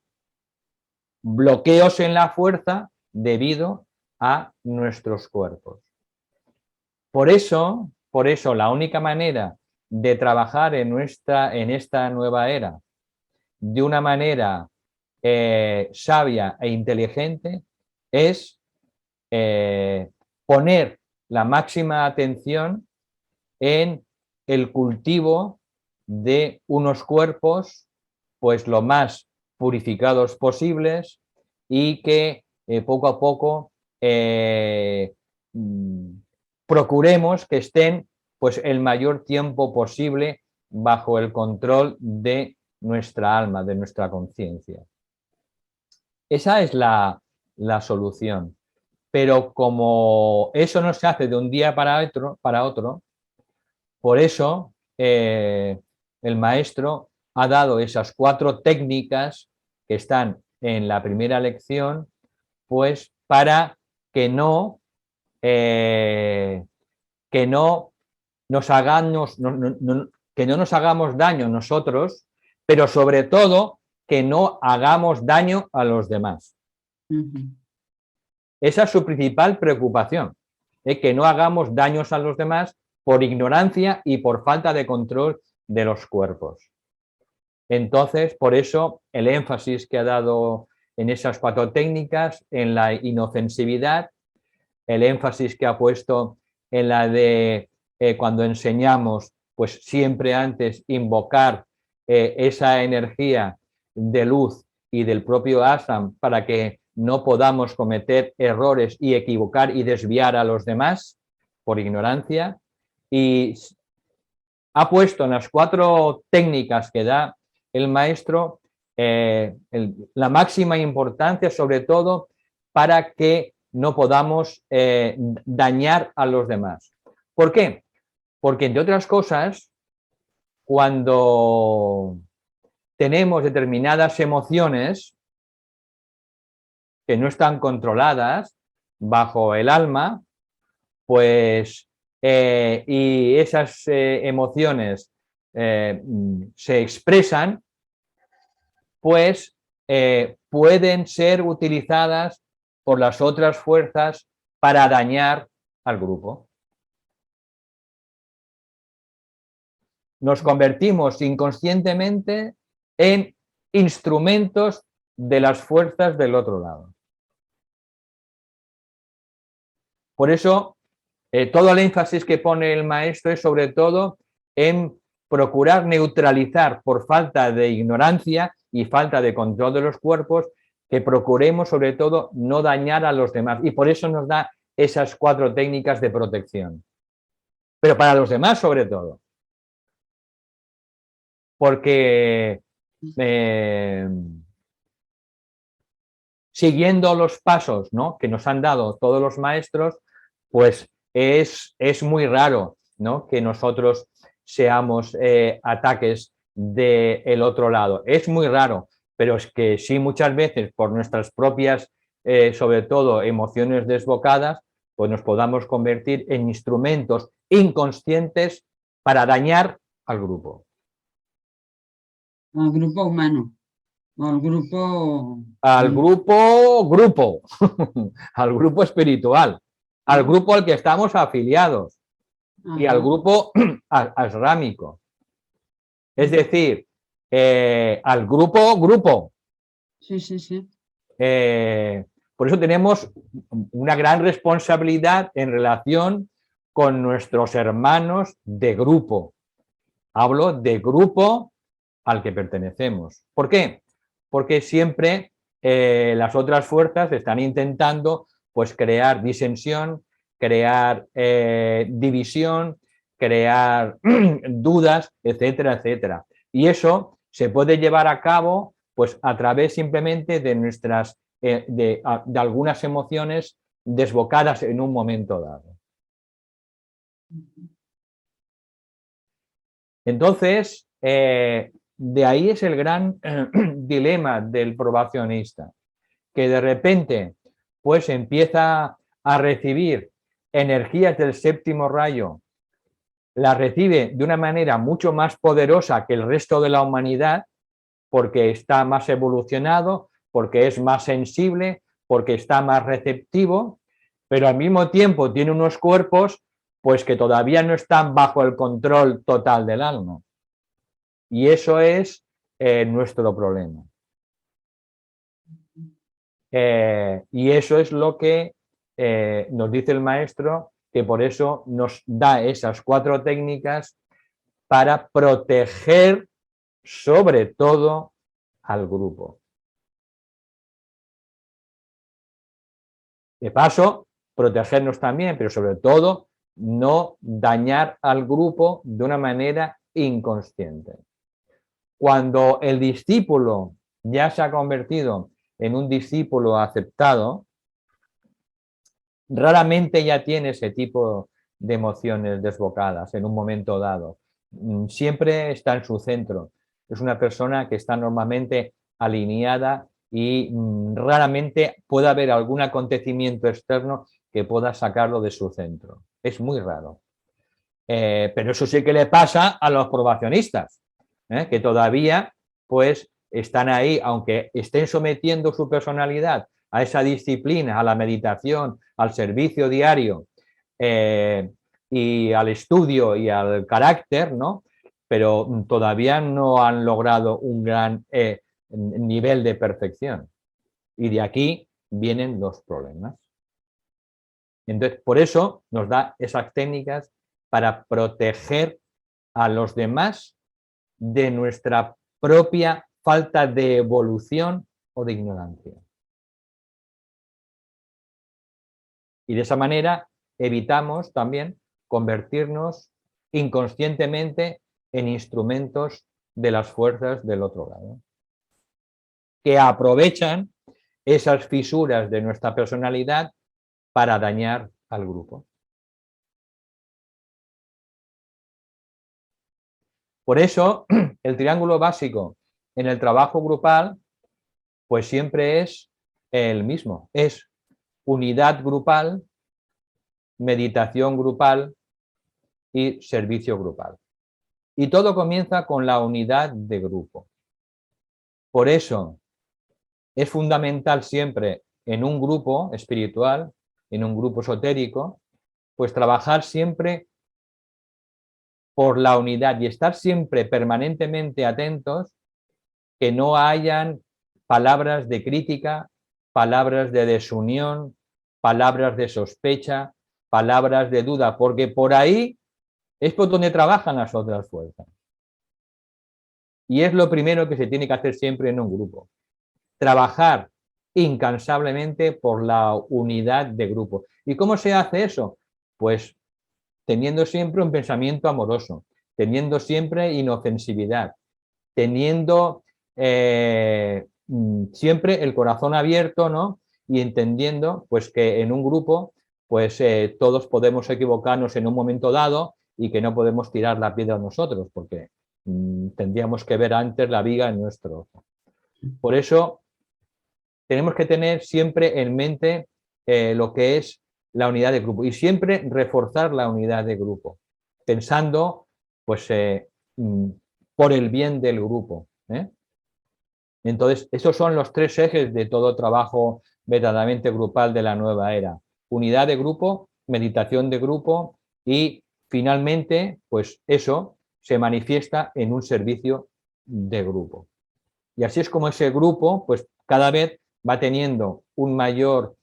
Bloqueos en la fuerza debido a nuestros cuerpos. Por eso la única manera de trabajar en esta nueva era de una manera sabia e inteligente es poner la máxima atención en el cultivo de unos cuerpos pues lo más purificados posibles y que poco a poco procuremos que estén pues el mayor tiempo posible bajo el control de nuestra alma, de nuestra conciencia. Esa es la solución. Pero como eso no se hace de un día para otro, por eso el maestro ha dado esas 4 técnicas que están en la primera lección, pues para que no nos hagamos daño nosotros, pero sobre todo que no hagamos daño a los demás. Esa es su principal preocupación, que no hagamos daños a los demás por ignorancia y por falta de control de los cuerpos. Entonces, por eso el énfasis que ha dado en esas 4 técnicas, en la inofensividad, el énfasis que ha puesto en la de cuando enseñamos, pues siempre antes invocar esa energía de luz y del propio ashram para que no podamos cometer errores y equivocar y desviar a los demás por ignorancia. Y ha puesto en las 4 técnicas que da el maestro la máxima importancia, sobre todo para que no podamos dañar a los demás. ¿Por qué? Porque, entre otras cosas, cuando tenemos determinadas emociones que no están controladas bajo el alma, pues, y esas emociones se expresan, pues pueden ser utilizadas por las otras fuerzas para dañar al grupo. Nos convertimos inconscientemente en instrumentos de las fuerzas del otro lado. Por eso, todo el énfasis que pone el maestro es sobre todo en procurar neutralizar por falta de ignorancia y falta de control de los cuerpos, que procuremos sobre todo no dañar a los demás. Y por eso nos da esas 4 técnicas de protección. Pero para los demás sobre todo. Porque siguiendo los pasos, ¿no?, que nos han dado todos los maestros, pues es muy raro, ¿no?, que nosotros seamos ataques del otro lado. Es muy raro, pero es que sí, muchas veces por nuestras propias, sobre todo, emociones desbocadas, pues nos podamos convertir en instrumentos inconscientes para dañar al grupo. Al grupo humano. Al grupo... Al grupo, al grupo espiritual, al grupo al que estamos afiliados y al grupo ashrámico. Es decir, al grupo. Sí, sí, sí. Por eso tenemos una gran responsabilidad en relación con nuestros hermanos de grupo. Hablo de grupo al que pertenecemos. ¿Por qué? Porque siempre las otras fuerzas están intentando pues crear disensión, crear división, crear dudas, etcétera, etcétera. Y eso se puede llevar a cabo pues a través simplemente de nuestras de algunas emociones desbocadas en un momento dado. Entonces, de ahí es el gran dilema del probacionista, que de repente pues empieza a recibir energías del séptimo rayo las recibe de una manera mucho más poderosa que el resto de la humanidad, porque está más evolucionado, porque es más sensible, porque está más receptivo, pero al mismo tiempo tiene unos cuerpos pues que todavía no están bajo el control total del alma. Y eso es nuestro problema. Y eso es lo que nos dice el maestro, que por eso nos da esas 4 técnicas para proteger sobre todo al grupo. De paso, protegernos también, pero sobre todo no dañar al grupo de una manera inconsciente. Cuando el discípulo ya se ha convertido en un discípulo aceptado, raramente ya tiene ese tipo de emociones desbocadas en un momento dado. Siempre está en su centro. Es una persona que está normalmente alineada y raramente puede haber algún acontecimiento externo que pueda sacarlo de su centro. Es muy raro. Pero eso sí que le pasa a los probacionistas, que todavía pues están ahí, aunque estén sometiendo su personalidad a esa disciplina, a la meditación, al servicio diario y al estudio y al carácter, ¿no? Pero todavía no han logrado un gran nivel de perfección. Y de aquí vienen los problemas. Entonces, por eso nos da esas técnicas para proteger a los demás de nuestra propia falta de evolución o de ignorancia. Y de esa manera evitamos también convertirnos inconscientemente en instrumentos de las fuerzas del otro lado, que aprovechan esas fisuras de nuestra personalidad para dañar al grupo. Por eso, el triángulo básico en el trabajo grupal, pues siempre es el mismo, es unidad grupal, meditación grupal y servicio grupal. Y todo comienza con la unidad de grupo. Por eso es fundamental siempre en un grupo espiritual, en un grupo esotérico, pues trabajar siempre por la unidad y estar siempre permanentemente atentos que no hayan palabras de crítica, palabras de desunión, palabras de sospecha, palabras de duda, porque por ahí es por donde trabajan las otras fuerzas. Y es lo primero que se tiene que hacer siempre en un grupo. Trabajar incansablemente por la unidad de grupo. ¿Y cómo se hace eso? Pues teniendo siempre un pensamiento amoroso, teniendo siempre inofensividad, teniendo siempre el corazón abierto, ¿no? Y entendiendo pues que en un grupo pues todos podemos equivocarnos en un momento dado y que no podemos tirar la piedra nosotros porque tendríamos que ver antes la viga en nuestro ojo. Por eso tenemos que tener siempre en mente lo que es la unidad de grupo y siempre reforzar la unidad de grupo, pensando pues por el bien del grupo. Entonces, esos son los 3 ejes de todo trabajo verdaderamente grupal de la nueva era. Unidad de grupo, meditación de grupo y finalmente, pues eso se manifiesta en un servicio de grupo. Y así es como ese grupo, pues cada vez va teniendo un mayor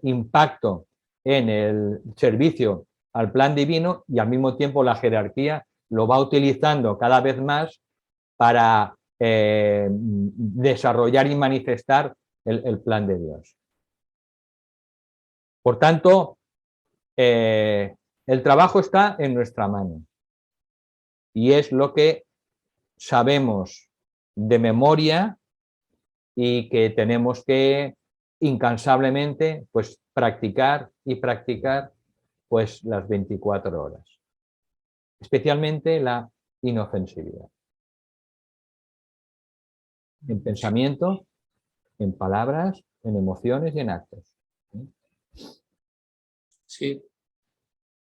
impacto en el servicio al plan divino y al mismo tiempo la jerarquía lo va utilizando cada vez más para desarrollar y manifestar el plan de Dios. Por tanto, el trabajo está en nuestra mano y es lo que sabemos de memoria y que tenemos que incansablemente pues practicar y practicar pues las 24 horas, especialmente la inofensividad. En pensamiento, en palabras, en emociones y en actos. Sí.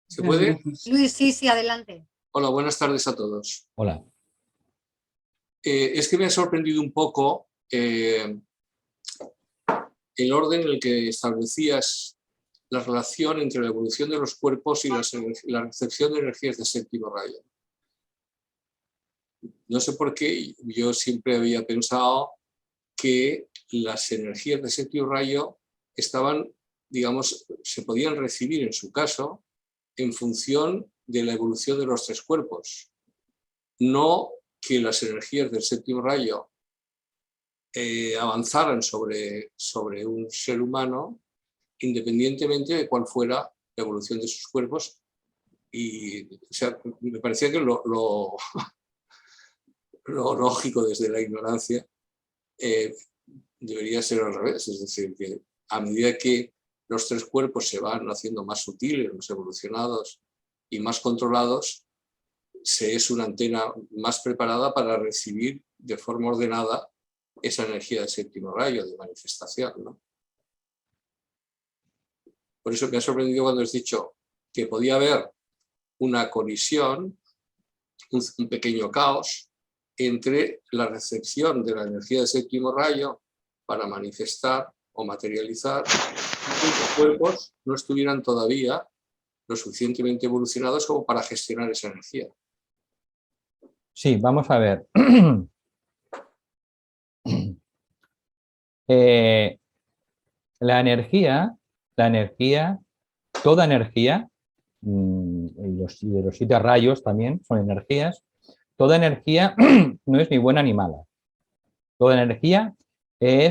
¿Se Muchas puede? gracias. Luis, sí, adelante. Hola, buenas tardes a todos. Hola. Es que me ha sorprendido un poco el orden en el que establecías la relación entre la evolución de los cuerpos y la recepción de energías de séptimo rayo. No sé por qué, yo siempre había pensado que las energías de séptimo rayo estaban, digamos, se podían recibir en su caso en función de la evolución de los tres cuerpos. No que las energías del séptimo rayo avanzaran sobre un ser humano independientemente de cuál fuera la evolución de sus cuerpos. Y, o sea, me parecía que lo lógico desde la ignorancia debería ser al revés, es decir, que a medida que los tres cuerpos se van haciendo más sutiles, más evolucionados y más controlados, se es una antena más preparada para recibir de forma ordenada esa energía de séptimo rayo, de manifestación, ¿no? Por eso me ha sorprendido cuando has dicho que podía haber una colisión, un pequeño caos, entre la recepción de la energía de séptimo rayo para manifestar o materializar, y los cuerpos no estuvieran todavía lo suficientemente evolucionados como para gestionar esa energía. Sí, vamos a ver. La energía, toda energía, y de los 7 rayos también son energías, toda energía no es ni buena ni mala. Toda energía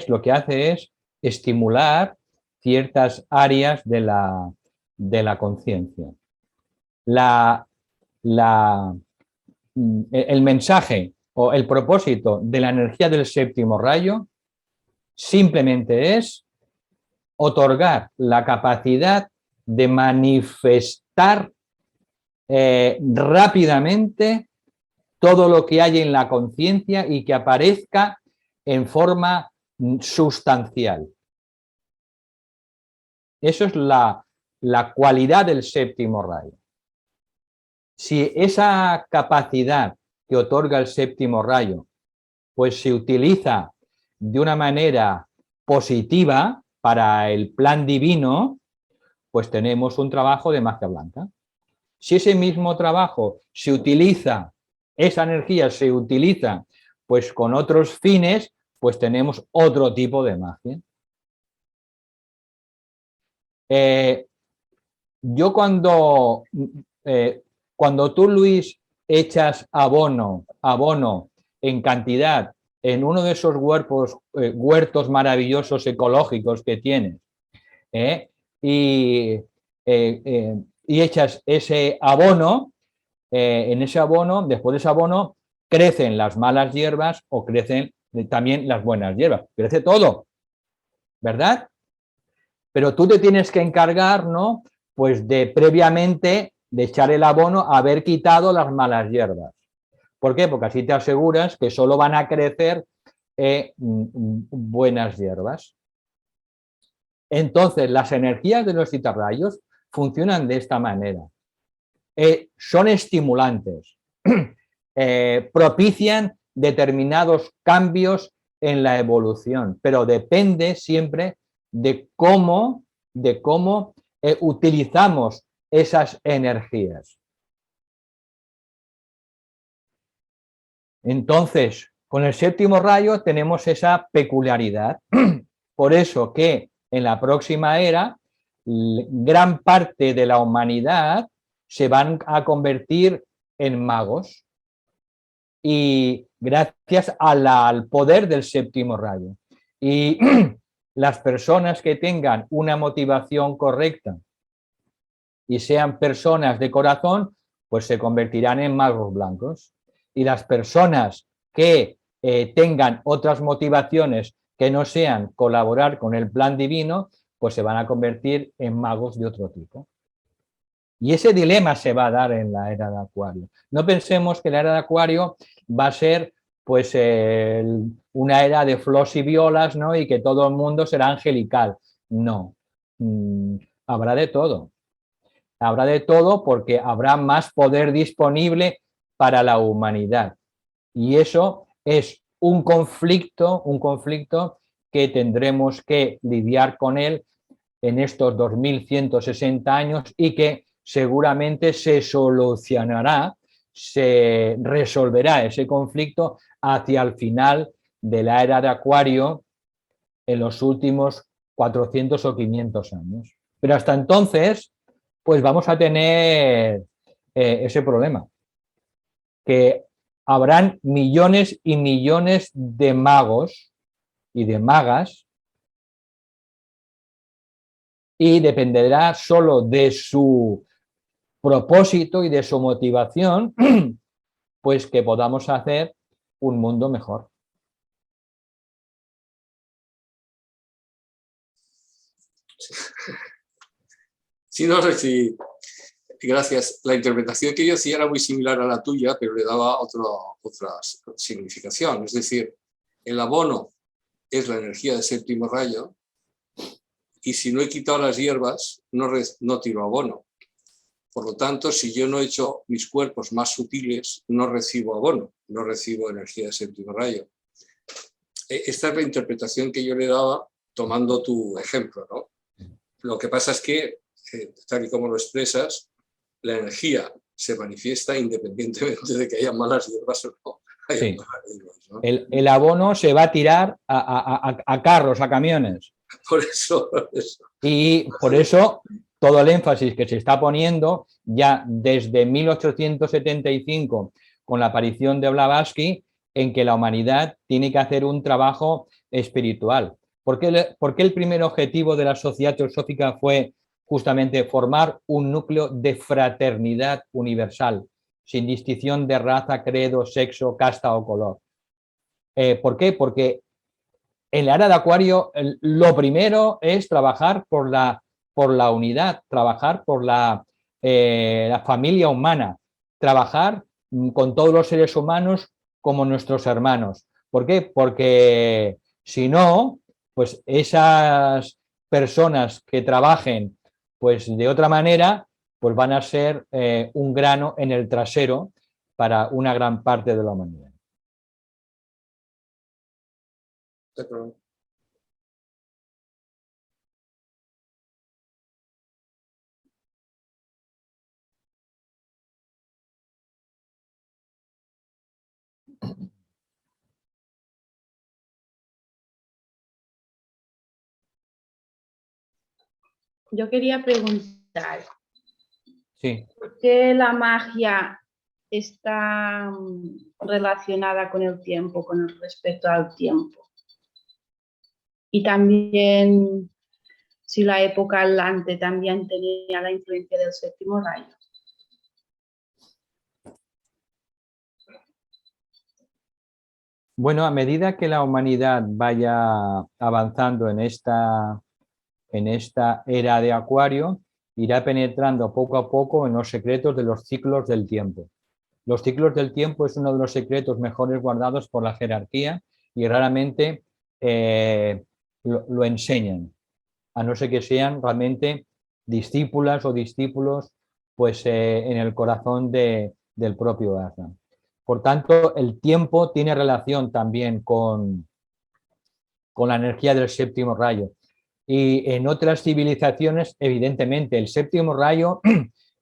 lo que hace es estimular ciertas áreas de la conciencia. El mensaje o el propósito de la energía del séptimo rayo simplemente es otorgar la capacidad de manifestar rápidamente todo lo que hay en la conciencia y que aparezca en forma sustancial. Eso es la cualidad del séptimo rayo. Si esa capacidad que otorga el séptimo rayo pues se utiliza de una manera positiva para el plan divino, pues tenemos un trabajo de magia blanca. Si ese mismo trabajo se utiliza, esa energía se utiliza pues con otros fines, pues tenemos otro tipo de magia. Yo cuando tú, Luis, echas abono en cantidad en uno de esos huertos maravillosos ecológicos que tienes, y echas ese abono, en ese abono, después de ese abono, crecen las malas hierbas o crecen también las buenas hierbas. Crece todo, ¿verdad? Pero tú te tienes que encargar, ¿no? Pues de previamente de echar el abono, haber quitado las malas hierbas. ¿Por qué? Porque así te aseguras que solo van a crecer buenas hierbas. Entonces, las energías de los citarrayos funcionan de esta manera. Son estimulantes, propician determinados cambios en la evolución, pero depende siempre de cómo utilizamos esas energías. Entonces, con el séptimo rayo tenemos esa peculiaridad. Por eso que en la próxima era, gran parte de la humanidad se van a convertir en magos. Y gracias al poder del séptimo rayo. Y las personas que tengan una motivación correcta y sean personas de corazón, pues se convertirán en magos blancos. Y las personas que tengan otras motivaciones que no sean colaborar con el plan divino, pues se van a convertir en magos de otro tipo. Y ese dilema se va a dar en la era de Acuario. No pensemos que la era de Acuario va a ser pues una era de flores y violas, ¿no? Y que todo el mundo será angelical. No, habrá de todo. Habrá de todo porque habrá más poder disponible para la humanidad. Y eso es un conflicto que tendremos que lidiar con él en estos 2160 años y que seguramente se solucionará, se resolverá ese conflicto hacia el final de la era de Acuario en los últimos 400 o 500 años. Pero hasta entonces, pues vamos a tener ese problema, que habrán millones y millones de magos y de magas y dependerá solo de su propósito y de su motivación, pues que podamos hacer un mundo mejor. Sí, no sé si... Gracias. La interpretación que yo hacía era muy similar a la tuya, pero le daba otra significación. Es decir, el abono es la energía del séptimo rayo y si no he quitado las hierbas, no tiro abono. Por lo tanto, si yo no he hecho mis cuerpos más sutiles, no recibo abono, no recibo energía del séptimo rayo. Esta es la interpretación que yo le daba tomando tu ejemplo, ¿no? Lo que pasa es que, tal y como lo expresas, la energía se manifiesta independientemente de que haya malas hierbas o no. Sí. ¿No? El abono se va a tirar a carros, a camiones. Por eso. Y por eso todo el énfasis que se está poniendo ya desde 1875 con la aparición de Blavatsky en que la humanidad tiene que hacer un trabajo espiritual. ¿Por qué el primer objetivo de la Sociedad Teosófica fue justamente formar un núcleo de fraternidad universal, sin distinción de raza, credo, sexo, casta o color? ¿Por qué? Porque en la era de Acuario lo primero es trabajar por la unidad, trabajar por la familia humana, trabajar con todos los seres humanos como nuestros hermanos. ¿Por qué? Porque si no, pues esas personas que trabajen pues de otra manera, pues van a ser un grano en el trasero para una gran parte de la humanidad. Yo quería preguntar, sí. ¿por qué la magia está relacionada con el tiempo, con el respeto al tiempo? Y también si la época atlante también tenía la influencia del séptimo rayo. Bueno, a medida que la humanidad vaya avanzando en esta era de Acuario, irá penetrando poco a poco en los secretos de los ciclos del tiempo. Los ciclos del tiempo es uno de los secretos mejores guardados por la jerarquía y raramente lo enseñan, a no ser que sean realmente discípulas o discípulos pues, en el corazón del propio Atman. Por tanto, el tiempo tiene relación también con la energía del séptimo rayo. Y en otras civilizaciones, evidentemente, el séptimo rayo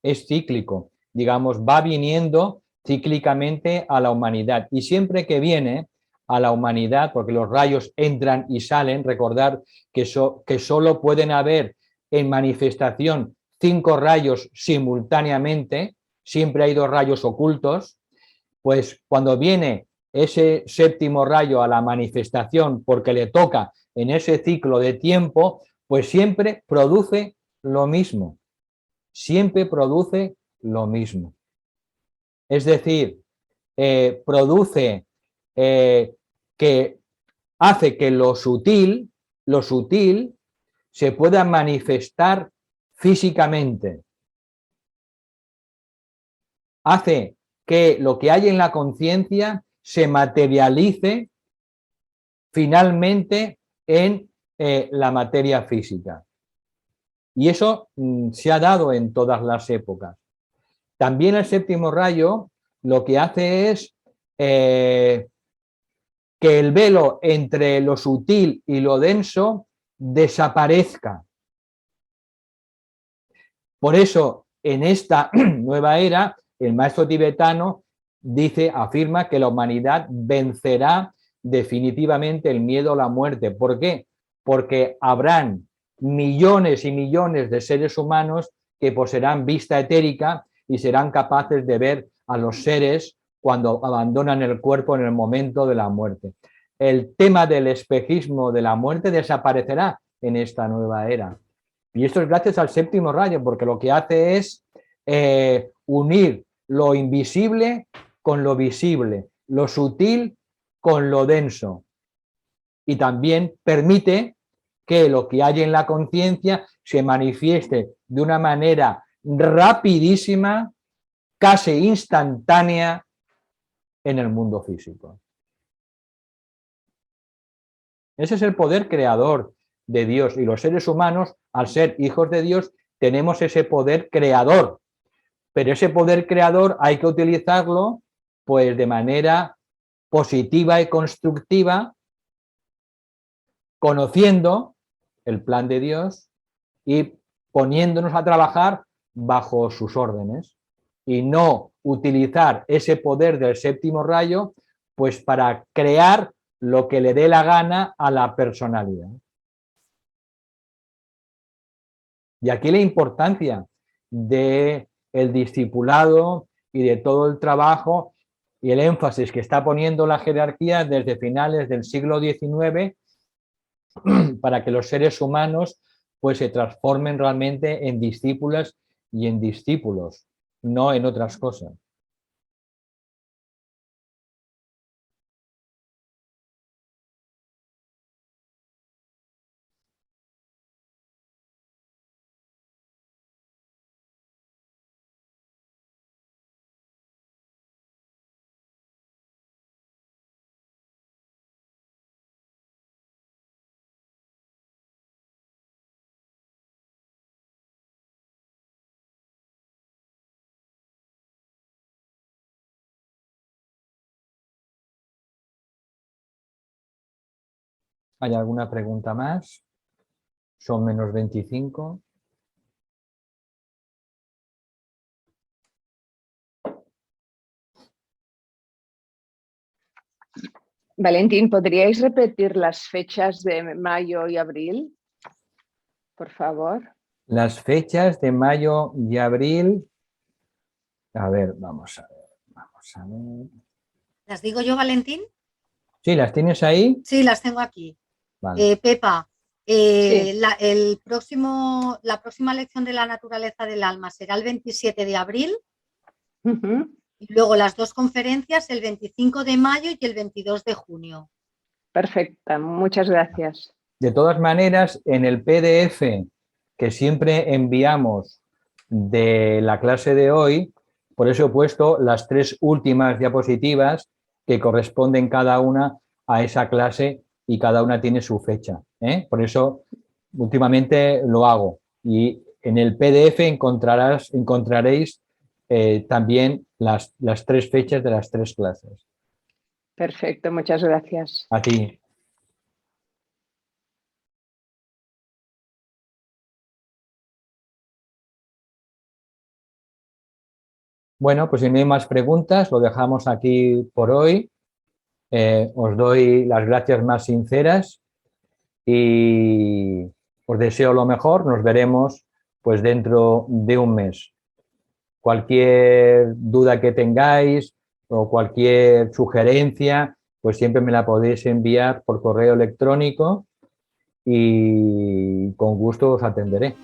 es cíclico, digamos, va viniendo cíclicamente a la humanidad. Y siempre que viene a la humanidad, porque los rayos entran y salen, recordar que solo pueden haber en manifestación 5 rayos simultáneamente, siempre hay 2 rayos ocultos, pues cuando viene ese séptimo rayo a la manifestación porque le toca en ese ciclo de tiempo, pues siempre produce lo mismo. Siempre produce lo mismo. Es decir, produce que hace que lo sutil se pueda manifestar físicamente. Hace que lo que hay en la conciencia se materialice finalmente en la materia física. Y eso se ha dado en todas las épocas. También el séptimo rayo lo que hace es que el velo entre lo sutil y lo denso desaparezca. Por eso, en esta nueva era, el maestro tibetano afirma que la humanidad vencerá definitivamente el miedo a la muerte. ¿Por qué? Porque habrán millones y millones de seres humanos que poseerán vista etérica y serán capaces de ver a los seres cuando abandonan el cuerpo en el momento de la muerte. El tema del espejismo de la muerte desaparecerá en esta nueva era. Y esto es gracias al séptimo rayo, porque lo que hace es unir lo invisible con lo visible, lo sutil con lo denso. Y también permite que lo que hay en la conciencia se manifieste de una manera rapidísima, casi instantánea, en el mundo físico. Ese es el poder creador de Dios, y los seres humanos, al ser hijos de Dios, tenemos ese poder creador, pero ese poder creador hay que utilizarlo pues de manera positiva y constructiva, conociendo el plan de Dios y poniéndonos a trabajar bajo sus órdenes, y no utilizar ese poder del séptimo rayo pues para crear lo que le dé la gana a la personalidad. Y aquí la importancia del discipulado y de todo el trabajo y el énfasis que está poniendo la jerarquía desde finales del siglo XIX para que los seres humanos pues se transformen realmente en discípulas y en discípulos, no en otras cosas. ¿Hay alguna pregunta más? Son menos 25. Valentín, ¿podríais repetir las fechas de mayo y abril? Por favor. Las fechas de mayo y abril. A ver, vamos a ver. ¿Las digo yo, Valentín? ¿Sí, las tienes ahí? Sí, las tengo aquí. Vale. Pepa, Sí. la próxima lección de la naturaleza del alma será el 27 de abril. Y luego las dos conferencias el 25 de mayo y el 22 de junio. Perfecto, muchas gracias. De todas maneras, en el PDF que siempre enviamos de la clase de hoy, por eso he puesto las 3 últimas diapositivas que corresponden cada una a esa clase y cada una tiene su fecha, ¿eh? Por eso últimamente lo hago. Y en el PDF encontraréis también las 3 fechas de las 3 clases. Perfecto, muchas gracias. A ti. Bueno, pues si no hay más preguntas, lo dejamos aquí por hoy. Os doy las gracias más sinceras y os deseo lo mejor. Nos veremos pues dentro de un mes. Cualquier duda que tengáis o cualquier sugerencia, pues siempre me la podéis enviar por correo electrónico y con gusto os atenderé.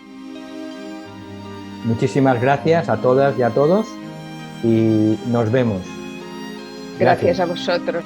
Muchísimas gracias a todas y a todos y nos vemos. Gracias a vosotros.